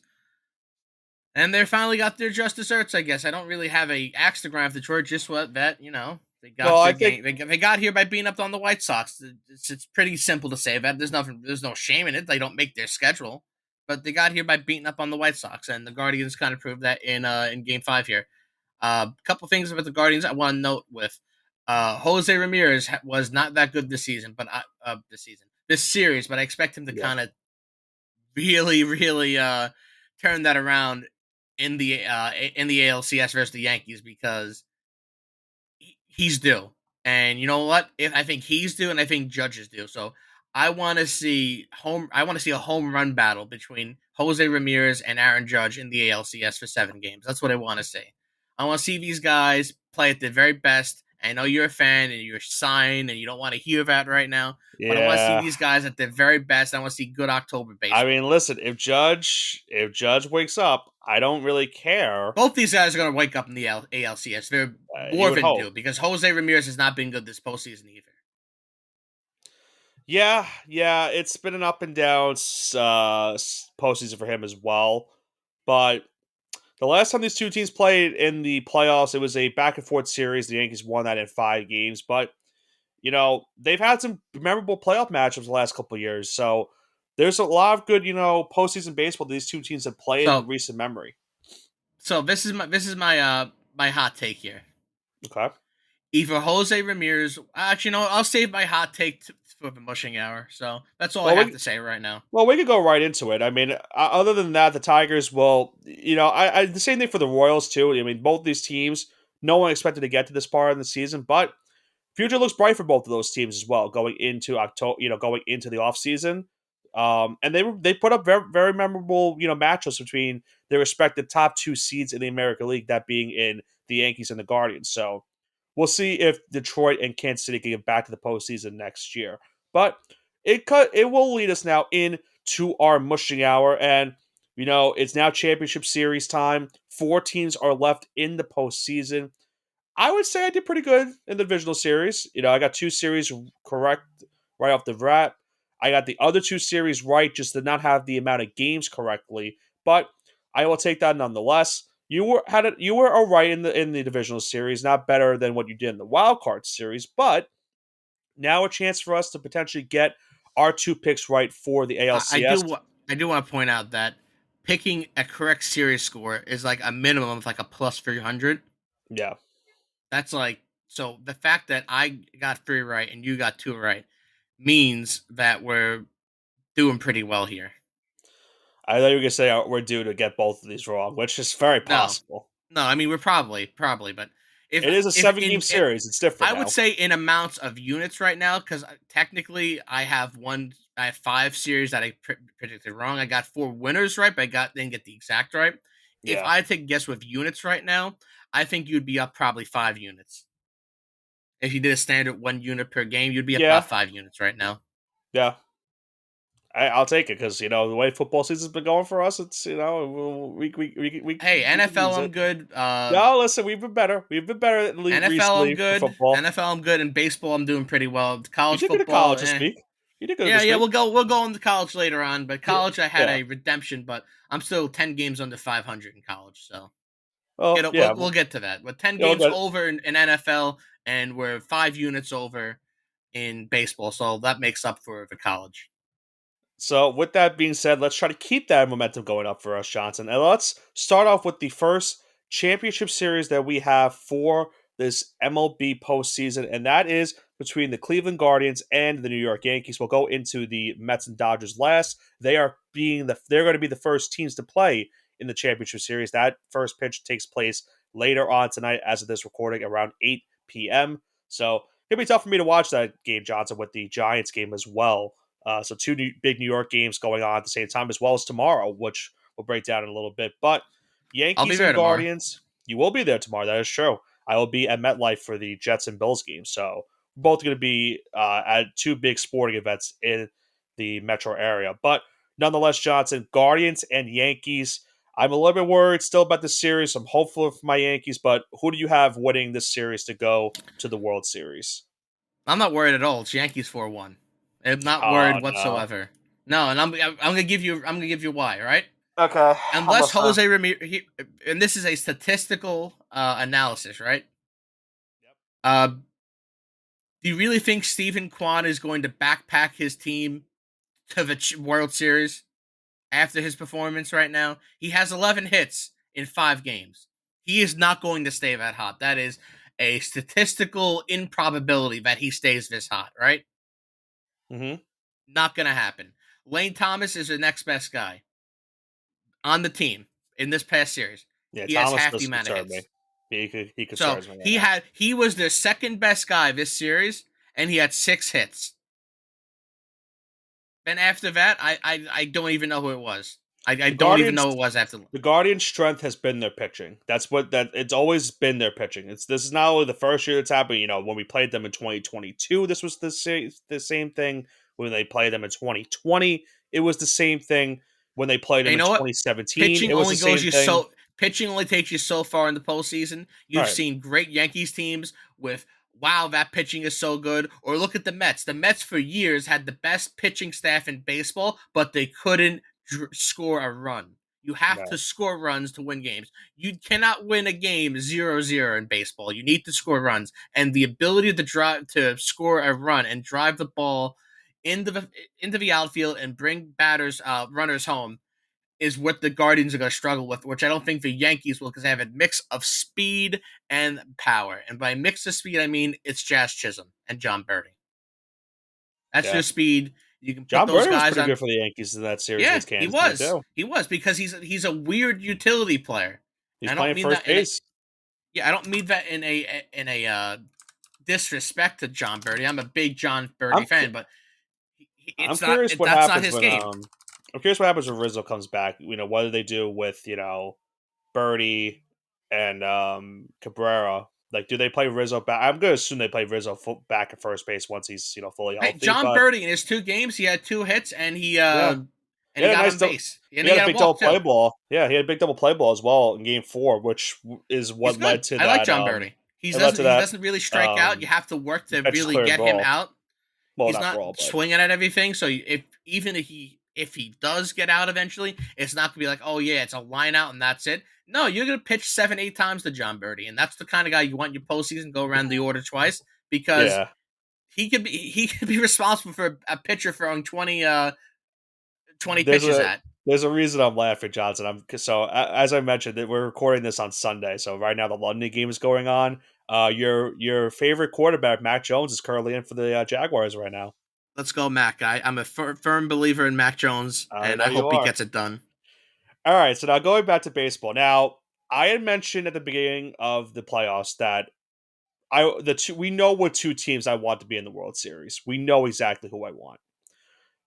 Speaker 2: and they finally got their just desserts. I guess I don't really have a axe to grind for Detroit. Just what that they
Speaker 1: Well,
Speaker 2: got
Speaker 1: I
Speaker 2: their
Speaker 1: think
Speaker 2: game. They got here by beating up on the White Sox. It's pretty simple to say that. There's no shame in it. They don't make their schedule, but they got here by beating up on the White Sox, and the Guardians kind of proved that in Game 5 here. A couple things about the Guardians I want to note with Jose Ramirez was not that good this season, but this series, but I expect him to
Speaker 1: yeah.
Speaker 2: kind of really, really turn that around in the ALCS versus the Yankees because he's due. And you know what? If I think he's due, and I think Judge is due. So I want to see home. I want to see a home run battle between Jose Ramirez and Aaron Judge in the ALCS for 7 games. That's what I want to see. I want to see these guys play at their very best. I know you're a fan and you're signed and you don't want to hear that right now, but I want to see
Speaker 1: Yeah.
Speaker 2: these guys at their very best. I want to see good October
Speaker 1: I
Speaker 2: baseball.
Speaker 1: mean, listen, if Judge wakes up, I don't really care.
Speaker 2: Both these guys are going to wake up in the ALCS. They're
Speaker 1: You
Speaker 2: more
Speaker 1: would
Speaker 2: than
Speaker 1: hope.
Speaker 2: due because Jose Ramirez has not been good this postseason either.
Speaker 1: Yeah, yeah, it's been an up and down postseason for him as well. But the last time these two teams played in the playoffs, it was a back and forth series. The Yankees won that in 5 games, but they've had some memorable playoff matchups the last couple of years. So there's a lot of good, postseason baseball these two teams have played in
Speaker 2: So
Speaker 1: recent memory.
Speaker 2: this is my my hot take here.
Speaker 1: Okay.
Speaker 2: Either Jose Ramirez. Actually, no, I'll save my hot take for the mushing hour. So that's all I
Speaker 1: Well,
Speaker 2: have
Speaker 1: we
Speaker 2: to say right now.
Speaker 1: well we could go right into it. I mean, other than that, the Tigers. Well, I the same thing for the Royals too. I mean, both these teams, no one expected to get to this part in the season, but future looks bright for both of those teams as well going into October. Going into the offseason. And they put up very very memorable matchups between their respective top two seeds in the American League, that being in the Yankees and the Guardians. So we'll see if Detroit and Kansas City can get back to the postseason next year. But it will lead us now into our mushing hour, and it's now championship series time. 4 teams are left in the postseason. I would say I did pretty good in the divisional series. I got 2 series correct right off the bat. I got the other 2 series right, just did not have the amount of games correctly. But I will take that nonetheless. You were all right in the divisional series, not better than what you did in the wild card series, but now a chance for us to potentially get our 2 picks right for the
Speaker 2: I
Speaker 1: ALCS.
Speaker 2: do I do want to point out that picking a correct series score is like a minimum of like a plus 300.
Speaker 1: Yeah,
Speaker 2: That's like so the fact that I got 3 right and you got 2 right means that we're doing pretty well here.
Speaker 1: I thought you were gonna say we're due to get both of these wrong, which is very
Speaker 2: No,
Speaker 1: possible.
Speaker 2: no, I mean we're probably, but
Speaker 1: It is a
Speaker 2: if
Speaker 1: 7 game series. It's different
Speaker 2: I would
Speaker 1: now.
Speaker 2: say in amounts of units right now because technically I have 5 series that I predicted wrong. I got 4 winners right, but didn't get the exact right. If
Speaker 1: Yeah,
Speaker 2: I had to guess with units right now, I think you'd be up probably 5 units. If you did a standard 1 unit per game, you'd be up
Speaker 1: yeah,
Speaker 2: about 5 units right now.
Speaker 1: yeah. I'll take it because the way football season's been going for us, it's
Speaker 2: Hey,
Speaker 1: we can
Speaker 2: NFL,
Speaker 1: use
Speaker 2: I'm
Speaker 1: it.
Speaker 2: good.
Speaker 1: No, listen, we've been better. We've been better
Speaker 2: NFL, I'm
Speaker 1: recently for
Speaker 2: good.
Speaker 1: football.
Speaker 2: NFL, I'm good. And baseball, I'm doing pretty well.
Speaker 1: You
Speaker 2: College
Speaker 1: did good at
Speaker 2: football,
Speaker 1: college this
Speaker 2: eh.
Speaker 1: week. You did good
Speaker 2: Yeah,
Speaker 1: this
Speaker 2: yeah,
Speaker 1: week.
Speaker 2: we'll go into college later on. But
Speaker 1: Yeah,
Speaker 2: college, I had
Speaker 1: yeah.
Speaker 2: a redemption, but I'm still 10 games under 500 in college. So
Speaker 1: Well, yeah,
Speaker 2: we'll get to that. We're ten
Speaker 1: yeah. We'll
Speaker 2: games
Speaker 1: get.
Speaker 2: over in NFL, and we're 5 units over in baseball. So that makes up for the college.
Speaker 1: So, with that being said, let's try to keep that momentum going up for us, Johnson. And let's start off with the first championship series that we have for this MLB postseason, and that is between the Cleveland Guardians and the New York Yankees. We'll go into the Mets and Dodgers last. They're going to be the first teams to play in the championship series. That first pitch takes place later on tonight, as of this recording, around 8 p.m. So it'll be tough for me to watch that game, Johnson, with the Giants game as well. So big New York games going on at the same time, as well as tomorrow, which we'll break down in a little bit. But
Speaker 2: I'll be
Speaker 1: Yankees
Speaker 2: there
Speaker 1: and
Speaker 2: tomorrow.
Speaker 1: Guardians, you will be there tomorrow. That is true. I will be at MetLife for the Jets and Bills game. So we're both going to be at 2 big sporting events in the metro area. But nonetheless, Johnson, Guardians and Yankees. I'm a little bit worried still about the series. I'm hopeful for my Yankees, but who do you have winning this series to go to the World Series?
Speaker 2: I'm not worried at all. It's Yankees 4-1. I'm not
Speaker 1: Oh
Speaker 2: worried
Speaker 1: no.
Speaker 2: whatsoever. No, and I'm gonna give you why. Right?
Speaker 1: Okay, I'm
Speaker 2: Unless
Speaker 1: listening.
Speaker 2: Jose Ramirez, and this is a statistical analysis, right? Uh, do you really think Stephen Kwan is going to backpack his team to the World Series after his performance right now? He has 11 hits in 5 games. He is not going to stay that hot. That is a statistical improbability that he stays this hot, right?
Speaker 1: Hmm.
Speaker 2: Not going to happen. Lane Thomas is the next best guy. on the team in this past series.
Speaker 1: Yeah,
Speaker 2: He has
Speaker 1: Thomas
Speaker 2: half the
Speaker 1: does
Speaker 2: amount of
Speaker 1: concern me.
Speaker 2: hits.
Speaker 1: He
Speaker 2: So
Speaker 1: concerns me right now.
Speaker 2: he was their second best guy this series, and he had 6 hits. Then after that, I don't even know who it was. I
Speaker 1: The
Speaker 2: don't even know
Speaker 1: Guardians
Speaker 2: who it was after.
Speaker 1: The Guardians' strength has been their pitching. It's always been their pitching. This is not only the first year it's happened. When we played them in 2022, this was the same thing. When they played them in 2020, it was the same thing. When they played
Speaker 2: And
Speaker 1: them
Speaker 2: you
Speaker 1: in
Speaker 2: know what?
Speaker 1: 2017, it was the same thing.
Speaker 2: Pitching only takes you so far in the postseason. You've
Speaker 1: Right.
Speaker 2: seen great Yankees teams with wow, that pitching is so good. Or look at the Mets. The Mets for years had the best pitching staff in baseball, but they couldn't score a run. You have to
Speaker 1: Right.
Speaker 2: score runs to win games. You cannot win a game 0-0 in baseball. You need to score runs, and the ability to score a run and drive the ball into the outfield and bring runners home is what the Guardians are going to struggle with, which I don't think the Yankees will, because they have a mix of speed and power. And by mix of speed, I mean it's Jazz Chisholm and John Birdie. That's
Speaker 1: Yeah.
Speaker 2: your speed. You can put
Speaker 1: John
Speaker 2: those
Speaker 1: Burner was
Speaker 2: guys
Speaker 1: pretty
Speaker 2: on.
Speaker 1: good for the Yankees in that series
Speaker 2: Yeah,
Speaker 1: against Kansas City too.
Speaker 2: he was because he's a weird utility player.
Speaker 1: He's
Speaker 2: And I don't
Speaker 1: playing
Speaker 2: mean
Speaker 1: first
Speaker 2: that in a
Speaker 1: base.
Speaker 2: yeah, I don't mean that in a disrespect to John Birdie. I'm a big John Birdie
Speaker 1: I'm
Speaker 2: fan, but
Speaker 1: I'm
Speaker 2: it's not
Speaker 1: curious what
Speaker 2: that's not
Speaker 1: happens
Speaker 2: his
Speaker 1: when
Speaker 2: game.
Speaker 1: I'm curious what happens when Rizzo comes back. What do they do with Birdie and Cabrera? Like, do they play Rizzo back? I'm gonna assume they play Rizzo back at first base once he's fully
Speaker 2: Hey,
Speaker 1: healthy.
Speaker 2: John
Speaker 1: But
Speaker 2: Birdie in his 2 games, he had 2 hits
Speaker 1: yeah,
Speaker 2: and
Speaker 1: he
Speaker 2: he
Speaker 1: had a
Speaker 2: got
Speaker 1: nice
Speaker 2: on base and
Speaker 1: he
Speaker 2: he
Speaker 1: had a
Speaker 2: got a
Speaker 1: big double
Speaker 2: walk
Speaker 1: play
Speaker 2: too.
Speaker 1: ball. Yeah, he had a big double play ball as well in Game 4, which is
Speaker 2: He's
Speaker 1: what
Speaker 2: good.
Speaker 1: led to
Speaker 2: I like
Speaker 1: that.
Speaker 2: John Birdie.
Speaker 1: It led to
Speaker 2: He
Speaker 1: that
Speaker 2: doesn't really strike out. You have to work
Speaker 1: he
Speaker 2: to
Speaker 1: catches
Speaker 2: really
Speaker 1: clear
Speaker 2: get him
Speaker 1: brawl.
Speaker 2: out.
Speaker 1: Well,
Speaker 2: He's
Speaker 1: not
Speaker 2: not
Speaker 1: brawl, but
Speaker 2: swinging at everything. So if he does get out eventually, it's not gonna be like, oh yeah, it's a line out and that's it. No, you're gonna pitch 7, 8 times to John Birdie, and that's the kind of guy you want your postseason. Go around the order twice because
Speaker 1: yeah.
Speaker 2: he could be responsible for a pitcher throwing 20
Speaker 1: There's
Speaker 2: pitches
Speaker 1: a
Speaker 2: at.
Speaker 1: there's a reason I'm laughing, Johnson. As I mentioned that we're recording this on Sunday, so right now the London game is going on. Your favorite quarterback, Mac Jones, is currently in for the Jaguars right now.
Speaker 2: Let's go, Mac guy. I'm a firm believer in Mac Jones,
Speaker 1: I
Speaker 2: and
Speaker 1: know
Speaker 2: I
Speaker 1: you
Speaker 2: hope he
Speaker 1: are.
Speaker 2: gets it done.
Speaker 1: All right, so now going back to baseball. Now, I had mentioned at the beginning of the playoffs that we know what two teams I want to be in the World Series. We know exactly who I want.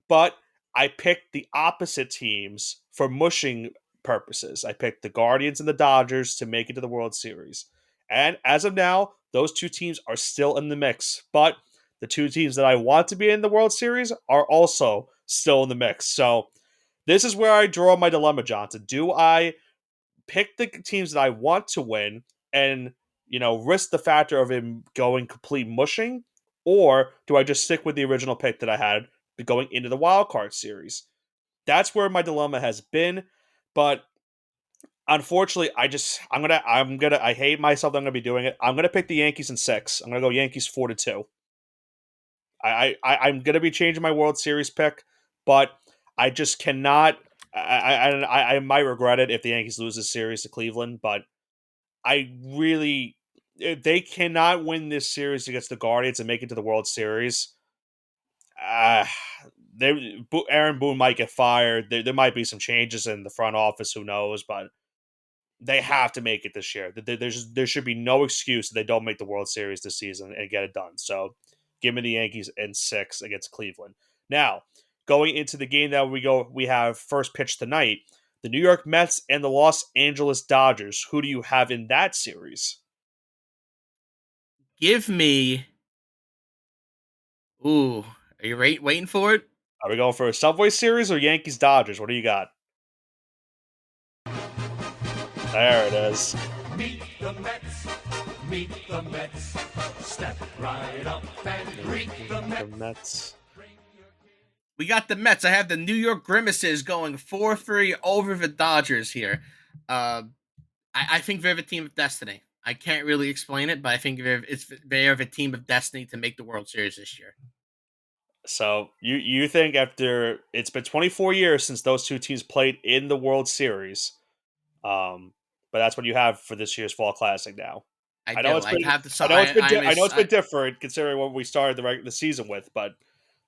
Speaker 1: But I picked the opposite teams for mushing purposes. I picked the Guardians and the Dodgers to make it to the World Series. And as of now, those two teams are still in the mix. But the two teams that I want to be in the World Series are also still in the mix. So this is where I draw my dilemma, Johnson. Do I pick the teams that I want to win and risk the factor of him going complete mushing, or do I just stick with the original pick that I had going into the wild card series? That's where my dilemma has been, but unfortunately, I hate myself that I'm gonna be doing it. I'm gonna pick the Yankees in 6. I'm gonna go Yankees 4-2. I'm gonna be changing my World Series pick, but I just cannot. I might regret it if the Yankees lose this series to Cleveland, but I really, if they cannot win this series against the Guardians and make it to the World Series, uh, Aaron Boone might get fired. There might be some changes in the front office. Who knows? But they have to make it this year. There should be no excuse that they don't make the World Series this season and get it done. So give me the Yankees in 6 against Cleveland. Now, going into the game that we have first pitch tonight, the New York Mets and the Los Angeles Dodgers. Who do you have in that series?
Speaker 2: Give me. Ooh, are you waiting for it?
Speaker 1: Are we going for a Subway Series or Yankees Dodgers? What do you got? There it is.
Speaker 3: Meet the Mets, meet the Mets. Step right up and greet the
Speaker 1: The
Speaker 3: Mets.
Speaker 1: Mets.
Speaker 2: We got the Mets. I have the New York Grimaces going 4-3 over the Dodgers here. Uh, I think they're the team of destiny. I can't really explain it, but I think they are the team of destiny to make the World Series this year.
Speaker 1: So you think after it's been 24 years since those two teams played in the World Series, but that's what you have for this year's Fall Classic now.
Speaker 2: I
Speaker 1: I know
Speaker 2: do.
Speaker 1: it's been
Speaker 2: I have the.
Speaker 1: I know it's been
Speaker 2: I'm a.
Speaker 1: I know it's been different considering what we started the season with, but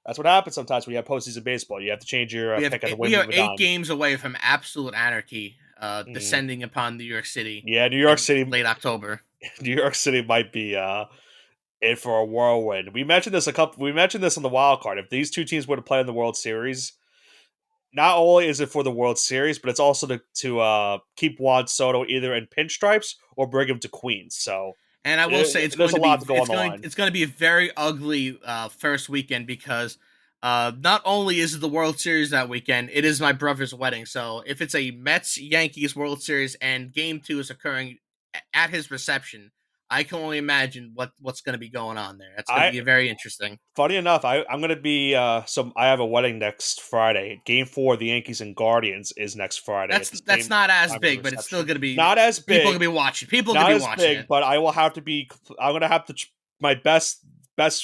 Speaker 1: That's what happens sometimes when you have postseason baseball. You have to change your pick on the
Speaker 2: We
Speaker 1: whim
Speaker 2: are
Speaker 1: of a
Speaker 2: 8
Speaker 1: dime.
Speaker 2: games away from absolute anarchy
Speaker 1: Mhm.
Speaker 2: descending upon New York City
Speaker 1: Yeah, New York
Speaker 2: in
Speaker 1: City.
Speaker 2: late October.
Speaker 1: New York City might be in for a whirlwind. We mentioned this a couple. We mentioned this on the wild card. If these two teams were to play in the World Series, not only is it for the World Series, but it's also to keep Juan Soto either in pinstripes or bring him to Queens. So
Speaker 2: And I will say
Speaker 1: there's a lot to go on the line.
Speaker 2: it's going to be a very ugly first weekend because not only is it the World Series that weekend, it is my brother's wedding. So if it's a Mets Yankees World Series and Game 2 is occurring at his reception, I can only imagine what's going to be going on there. That's going to
Speaker 1: I
Speaker 2: be very interesting.
Speaker 1: Funny enough, I'm gonna be so I have a wedding next Friday. Game four of the Yankees and Guardians is next Friday at the
Speaker 2: That's
Speaker 1: same
Speaker 2: not as
Speaker 1: time as the
Speaker 2: big, but it's still
Speaker 1: reception.
Speaker 2: going to be
Speaker 1: Not as
Speaker 2: people are
Speaker 1: big,
Speaker 2: going to be watching. People are going
Speaker 1: not
Speaker 2: to be
Speaker 1: as
Speaker 2: watching
Speaker 1: big,
Speaker 2: it.
Speaker 1: but I will have to be. I'm gonna have to my best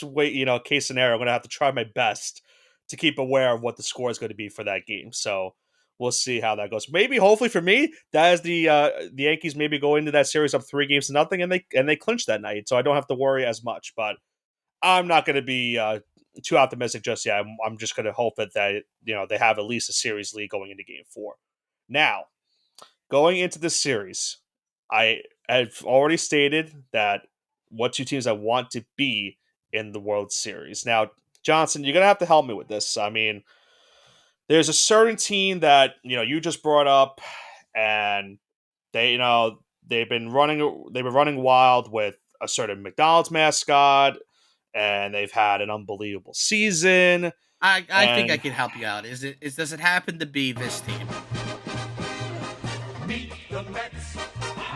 Speaker 1: way, case scenario. I'm gonna have to try my best to keep aware of what the score is going to be for that game. So we'll see how that goes. Maybe, hopefully for me, that is the Yankees maybe go into that series up 3 games to nothing, and they clinch that night, so I don't have to worry as much. But I'm not going to be too optimistic just yet. I'm just going to hope that they have at least a series lead going into Game Four. Now, going into this series, I have already stated that what two teams I want to be in the World Series. Now, Johnson, you're going to have to help me with this. I mean, there's a certain team that you just brought up, and they they've been running wild with a certain McDonald's mascot, and they've had an unbelievable season.
Speaker 2: I think I
Speaker 1: And
Speaker 2: can help you out. Does it happen to be this team?
Speaker 3: Meet the Mets.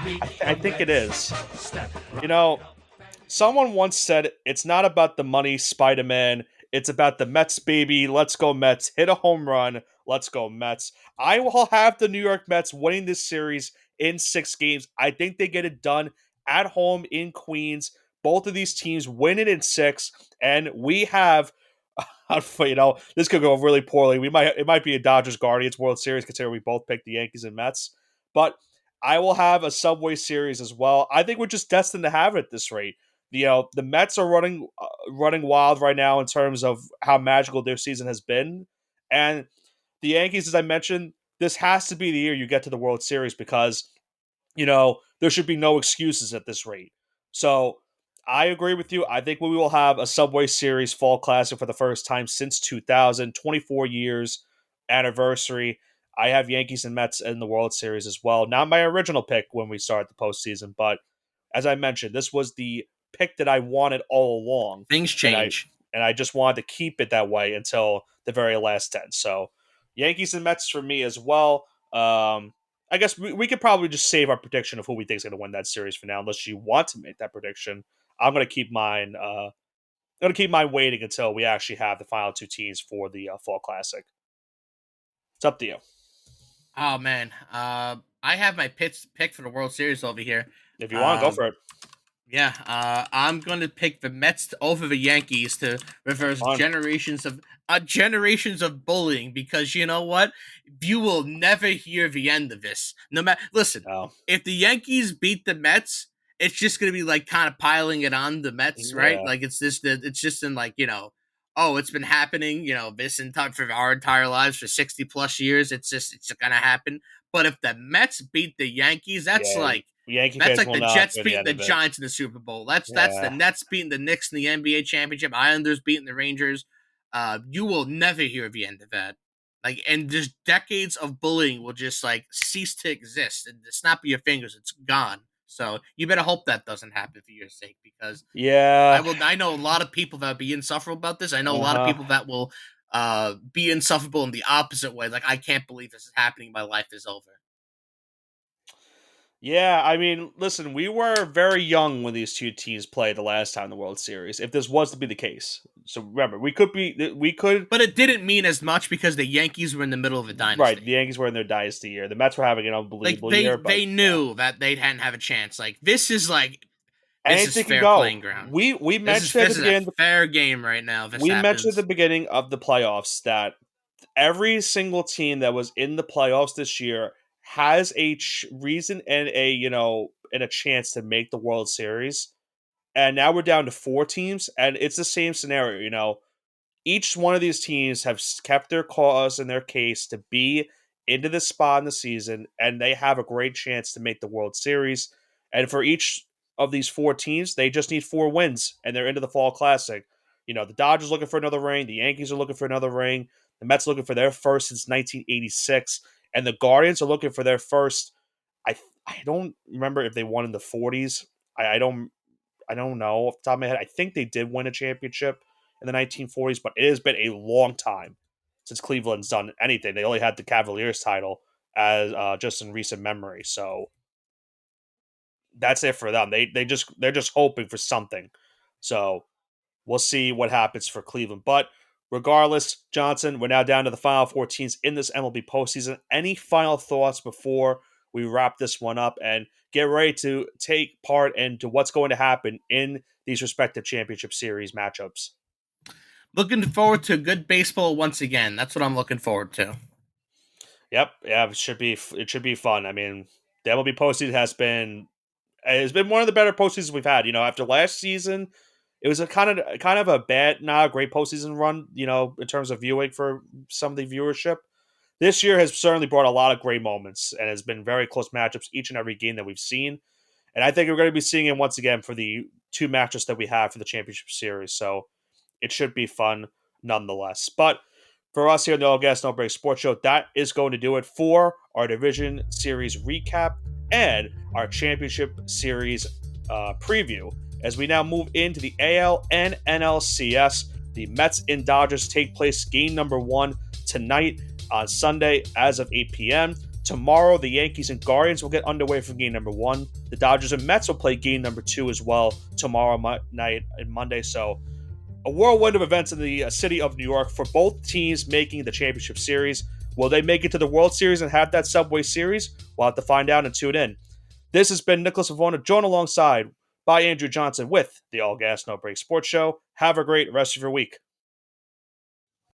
Speaker 3: Meet
Speaker 1: I
Speaker 3: the
Speaker 1: think it
Speaker 3: Mets.
Speaker 1: is.
Speaker 3: Step
Speaker 1: You
Speaker 3: right
Speaker 1: know,
Speaker 3: up
Speaker 1: someone once said it's not about the money, Spider Man. It's about the Mets, baby. Let's go, Mets. Hit a home run. Let's go, Mets. I will have the New York Mets winning this series in 6 games. I think they get it done at home in Queens. Both of these teams win it in 6, and we have. This could go really poorly. It might be a Dodgers Guardians World Series considering we both picked the Yankees and Mets. But I will have a Subway Series as well. I think we're just destined to have it at this rate. The Mets are running wild right now in terms of how magical their season has been, and the Yankees, as I mentioned, this has to be the year you get to the World Series because there should be no excuses at this rate. So I agree with you. I think we will have a Subway Series Fall Classic for the first time since 2000, 24 years anniversary. I have Yankees and Mets in the World Series as well. Not my original pick when we started the postseason, but as I mentioned, this was the pick that I wanted all along,
Speaker 2: Things
Speaker 1: and I
Speaker 2: change.
Speaker 1: and I just wanted to keep it that way until the very last 10. So Yankees and Mets for me as well. I guess we could probably just save our prediction of who we think is going to win that series for now, unless you want to make that prediction. I'm going to keep mine. Going to keep mine waiting until we actually have the final two teams for the Fall Classic. It's up to you.
Speaker 2: Oh man, I have my pick for the World Series over here.
Speaker 1: If you want, go
Speaker 2: Um,
Speaker 1: for it.
Speaker 2: yeah, I'm going to pick the Mets over the Yankees to reverse
Speaker 1: Fun.
Speaker 2: generations of bullying because you know what, you will never hear the end of this. No matter, listen,
Speaker 1: Oh,
Speaker 2: if the Yankees beat the Mets, it's just going to be like kind of piling it on the Mets, right?
Speaker 1: yeah,
Speaker 2: Like it's just in like oh, it's been happening, this entire for our entire lives for 60 plus years. It's gonna happen. But if the Mets beat the Yankees,
Speaker 1: yeah. Yankee
Speaker 2: that's
Speaker 1: fans
Speaker 2: like
Speaker 1: will
Speaker 2: the
Speaker 1: not
Speaker 2: Jets
Speaker 1: hear the
Speaker 2: beating
Speaker 1: end
Speaker 2: the
Speaker 1: of it.
Speaker 2: Giants in the Super Bowl. That's the
Speaker 1: Yeah,
Speaker 2: Nets beating the Knicks in the NBA championship. Islanders beating the Rangers. You will never hear the end of that. Like, and just decades of bullying will just like cease to exist. And the snap of your fingers, it's gone. So you better hope that doesn't happen for your sake, because
Speaker 1: yeah.
Speaker 2: I know a lot of people that will be insufferable about this. I know a
Speaker 1: Uh
Speaker 2: lot of
Speaker 1: huh.
Speaker 2: people that will be insufferable in the opposite way. Like, I can't believe this is happening. My life is over.
Speaker 1: Yeah, I mean, listen, we were very young when these two teams played the last time in the World Series. If this was to be the case, so remember, we could,
Speaker 2: But it didn't mean as much because the Yankees were in the middle of a
Speaker 1: right. The
Speaker 2: dynasty.
Speaker 1: Yankees were in their dynasty year. The Mets were having an
Speaker 2: Like
Speaker 1: unbelievable year, but
Speaker 2: they knew that they hadn't have a chance. Like this is
Speaker 1: anything can
Speaker 2: fair
Speaker 1: go.
Speaker 2: playing ground.
Speaker 1: We mentioned at the
Speaker 2: This is a
Speaker 1: beginning.
Speaker 2: fair game right now. If this
Speaker 1: We mentioned at the
Speaker 2: happens.
Speaker 1: beginning of the playoffs that every single team that was in the playoffs this year has a reason and a chance to make the World Series. And now we're down to 4 teams, and it's the same scenario. Each one of these teams have kept their cause and their case to be into this spot in the season, and they have a great chance to make the World Series. And for each of these four teams, they just need 4 wins, and they're into the Fall Classic. The Dodgers looking for another ring, the Yankees are looking for another ring, the Mets looking for their first since 1986, and the Guardians are looking for their first. I I don't remember if they won in the 40s. I don't know off the top of my head. I think they did win a championship in the 1940s, but it has been a long time since Cleveland's done anything. They only had the Cavaliers title as just in recent memory. So that's it for them. They're just hoping for something. So we'll see what happens for Cleveland. But regardless, Johnson, we're now down to the final 4 teams in this MLB postseason. Any final thoughts before we wrap this one up and get ready to take part into what's going to happen in these respective championship series matchups?
Speaker 2: Looking forward to good baseball once again. That's what I'm looking forward to.
Speaker 1: Yep, yeah, it should be fun. I mean, the MLB postseason has been one of the better postseasons we've had. After last season, it was a kind of a bad, not a great postseason run. In terms of viewing for some of the viewership. This year has certainly brought a lot of great moments and has been very close matchups each and every game that we've seen. And I think we're going to be seeing it once again for the 2 matches that we have for the championship series. So it should be fun nonetheless. But for us here on the All Gas No Break Sports Show, that is going to do it for our Division Series recap and our Championship Series preview. As we now move into the AL and NLCS, the Mets and Dodgers take place game number 1 tonight on Sunday as of 8 p.m. Tomorrow, the Yankees and Guardians will get underway for game number 1. The Dodgers and Mets will play game number 2 as well tomorrow night and Monday. So a whirlwind of events in the city of New York for both teams making the championship series. Will they make it to the World Series and have that Subway Series? We'll have to find out and tune in. This has been Nicholas Avona, joined alongside by Andrew Johnson with the All Gas No Break Sports Show. Have a great rest of your week.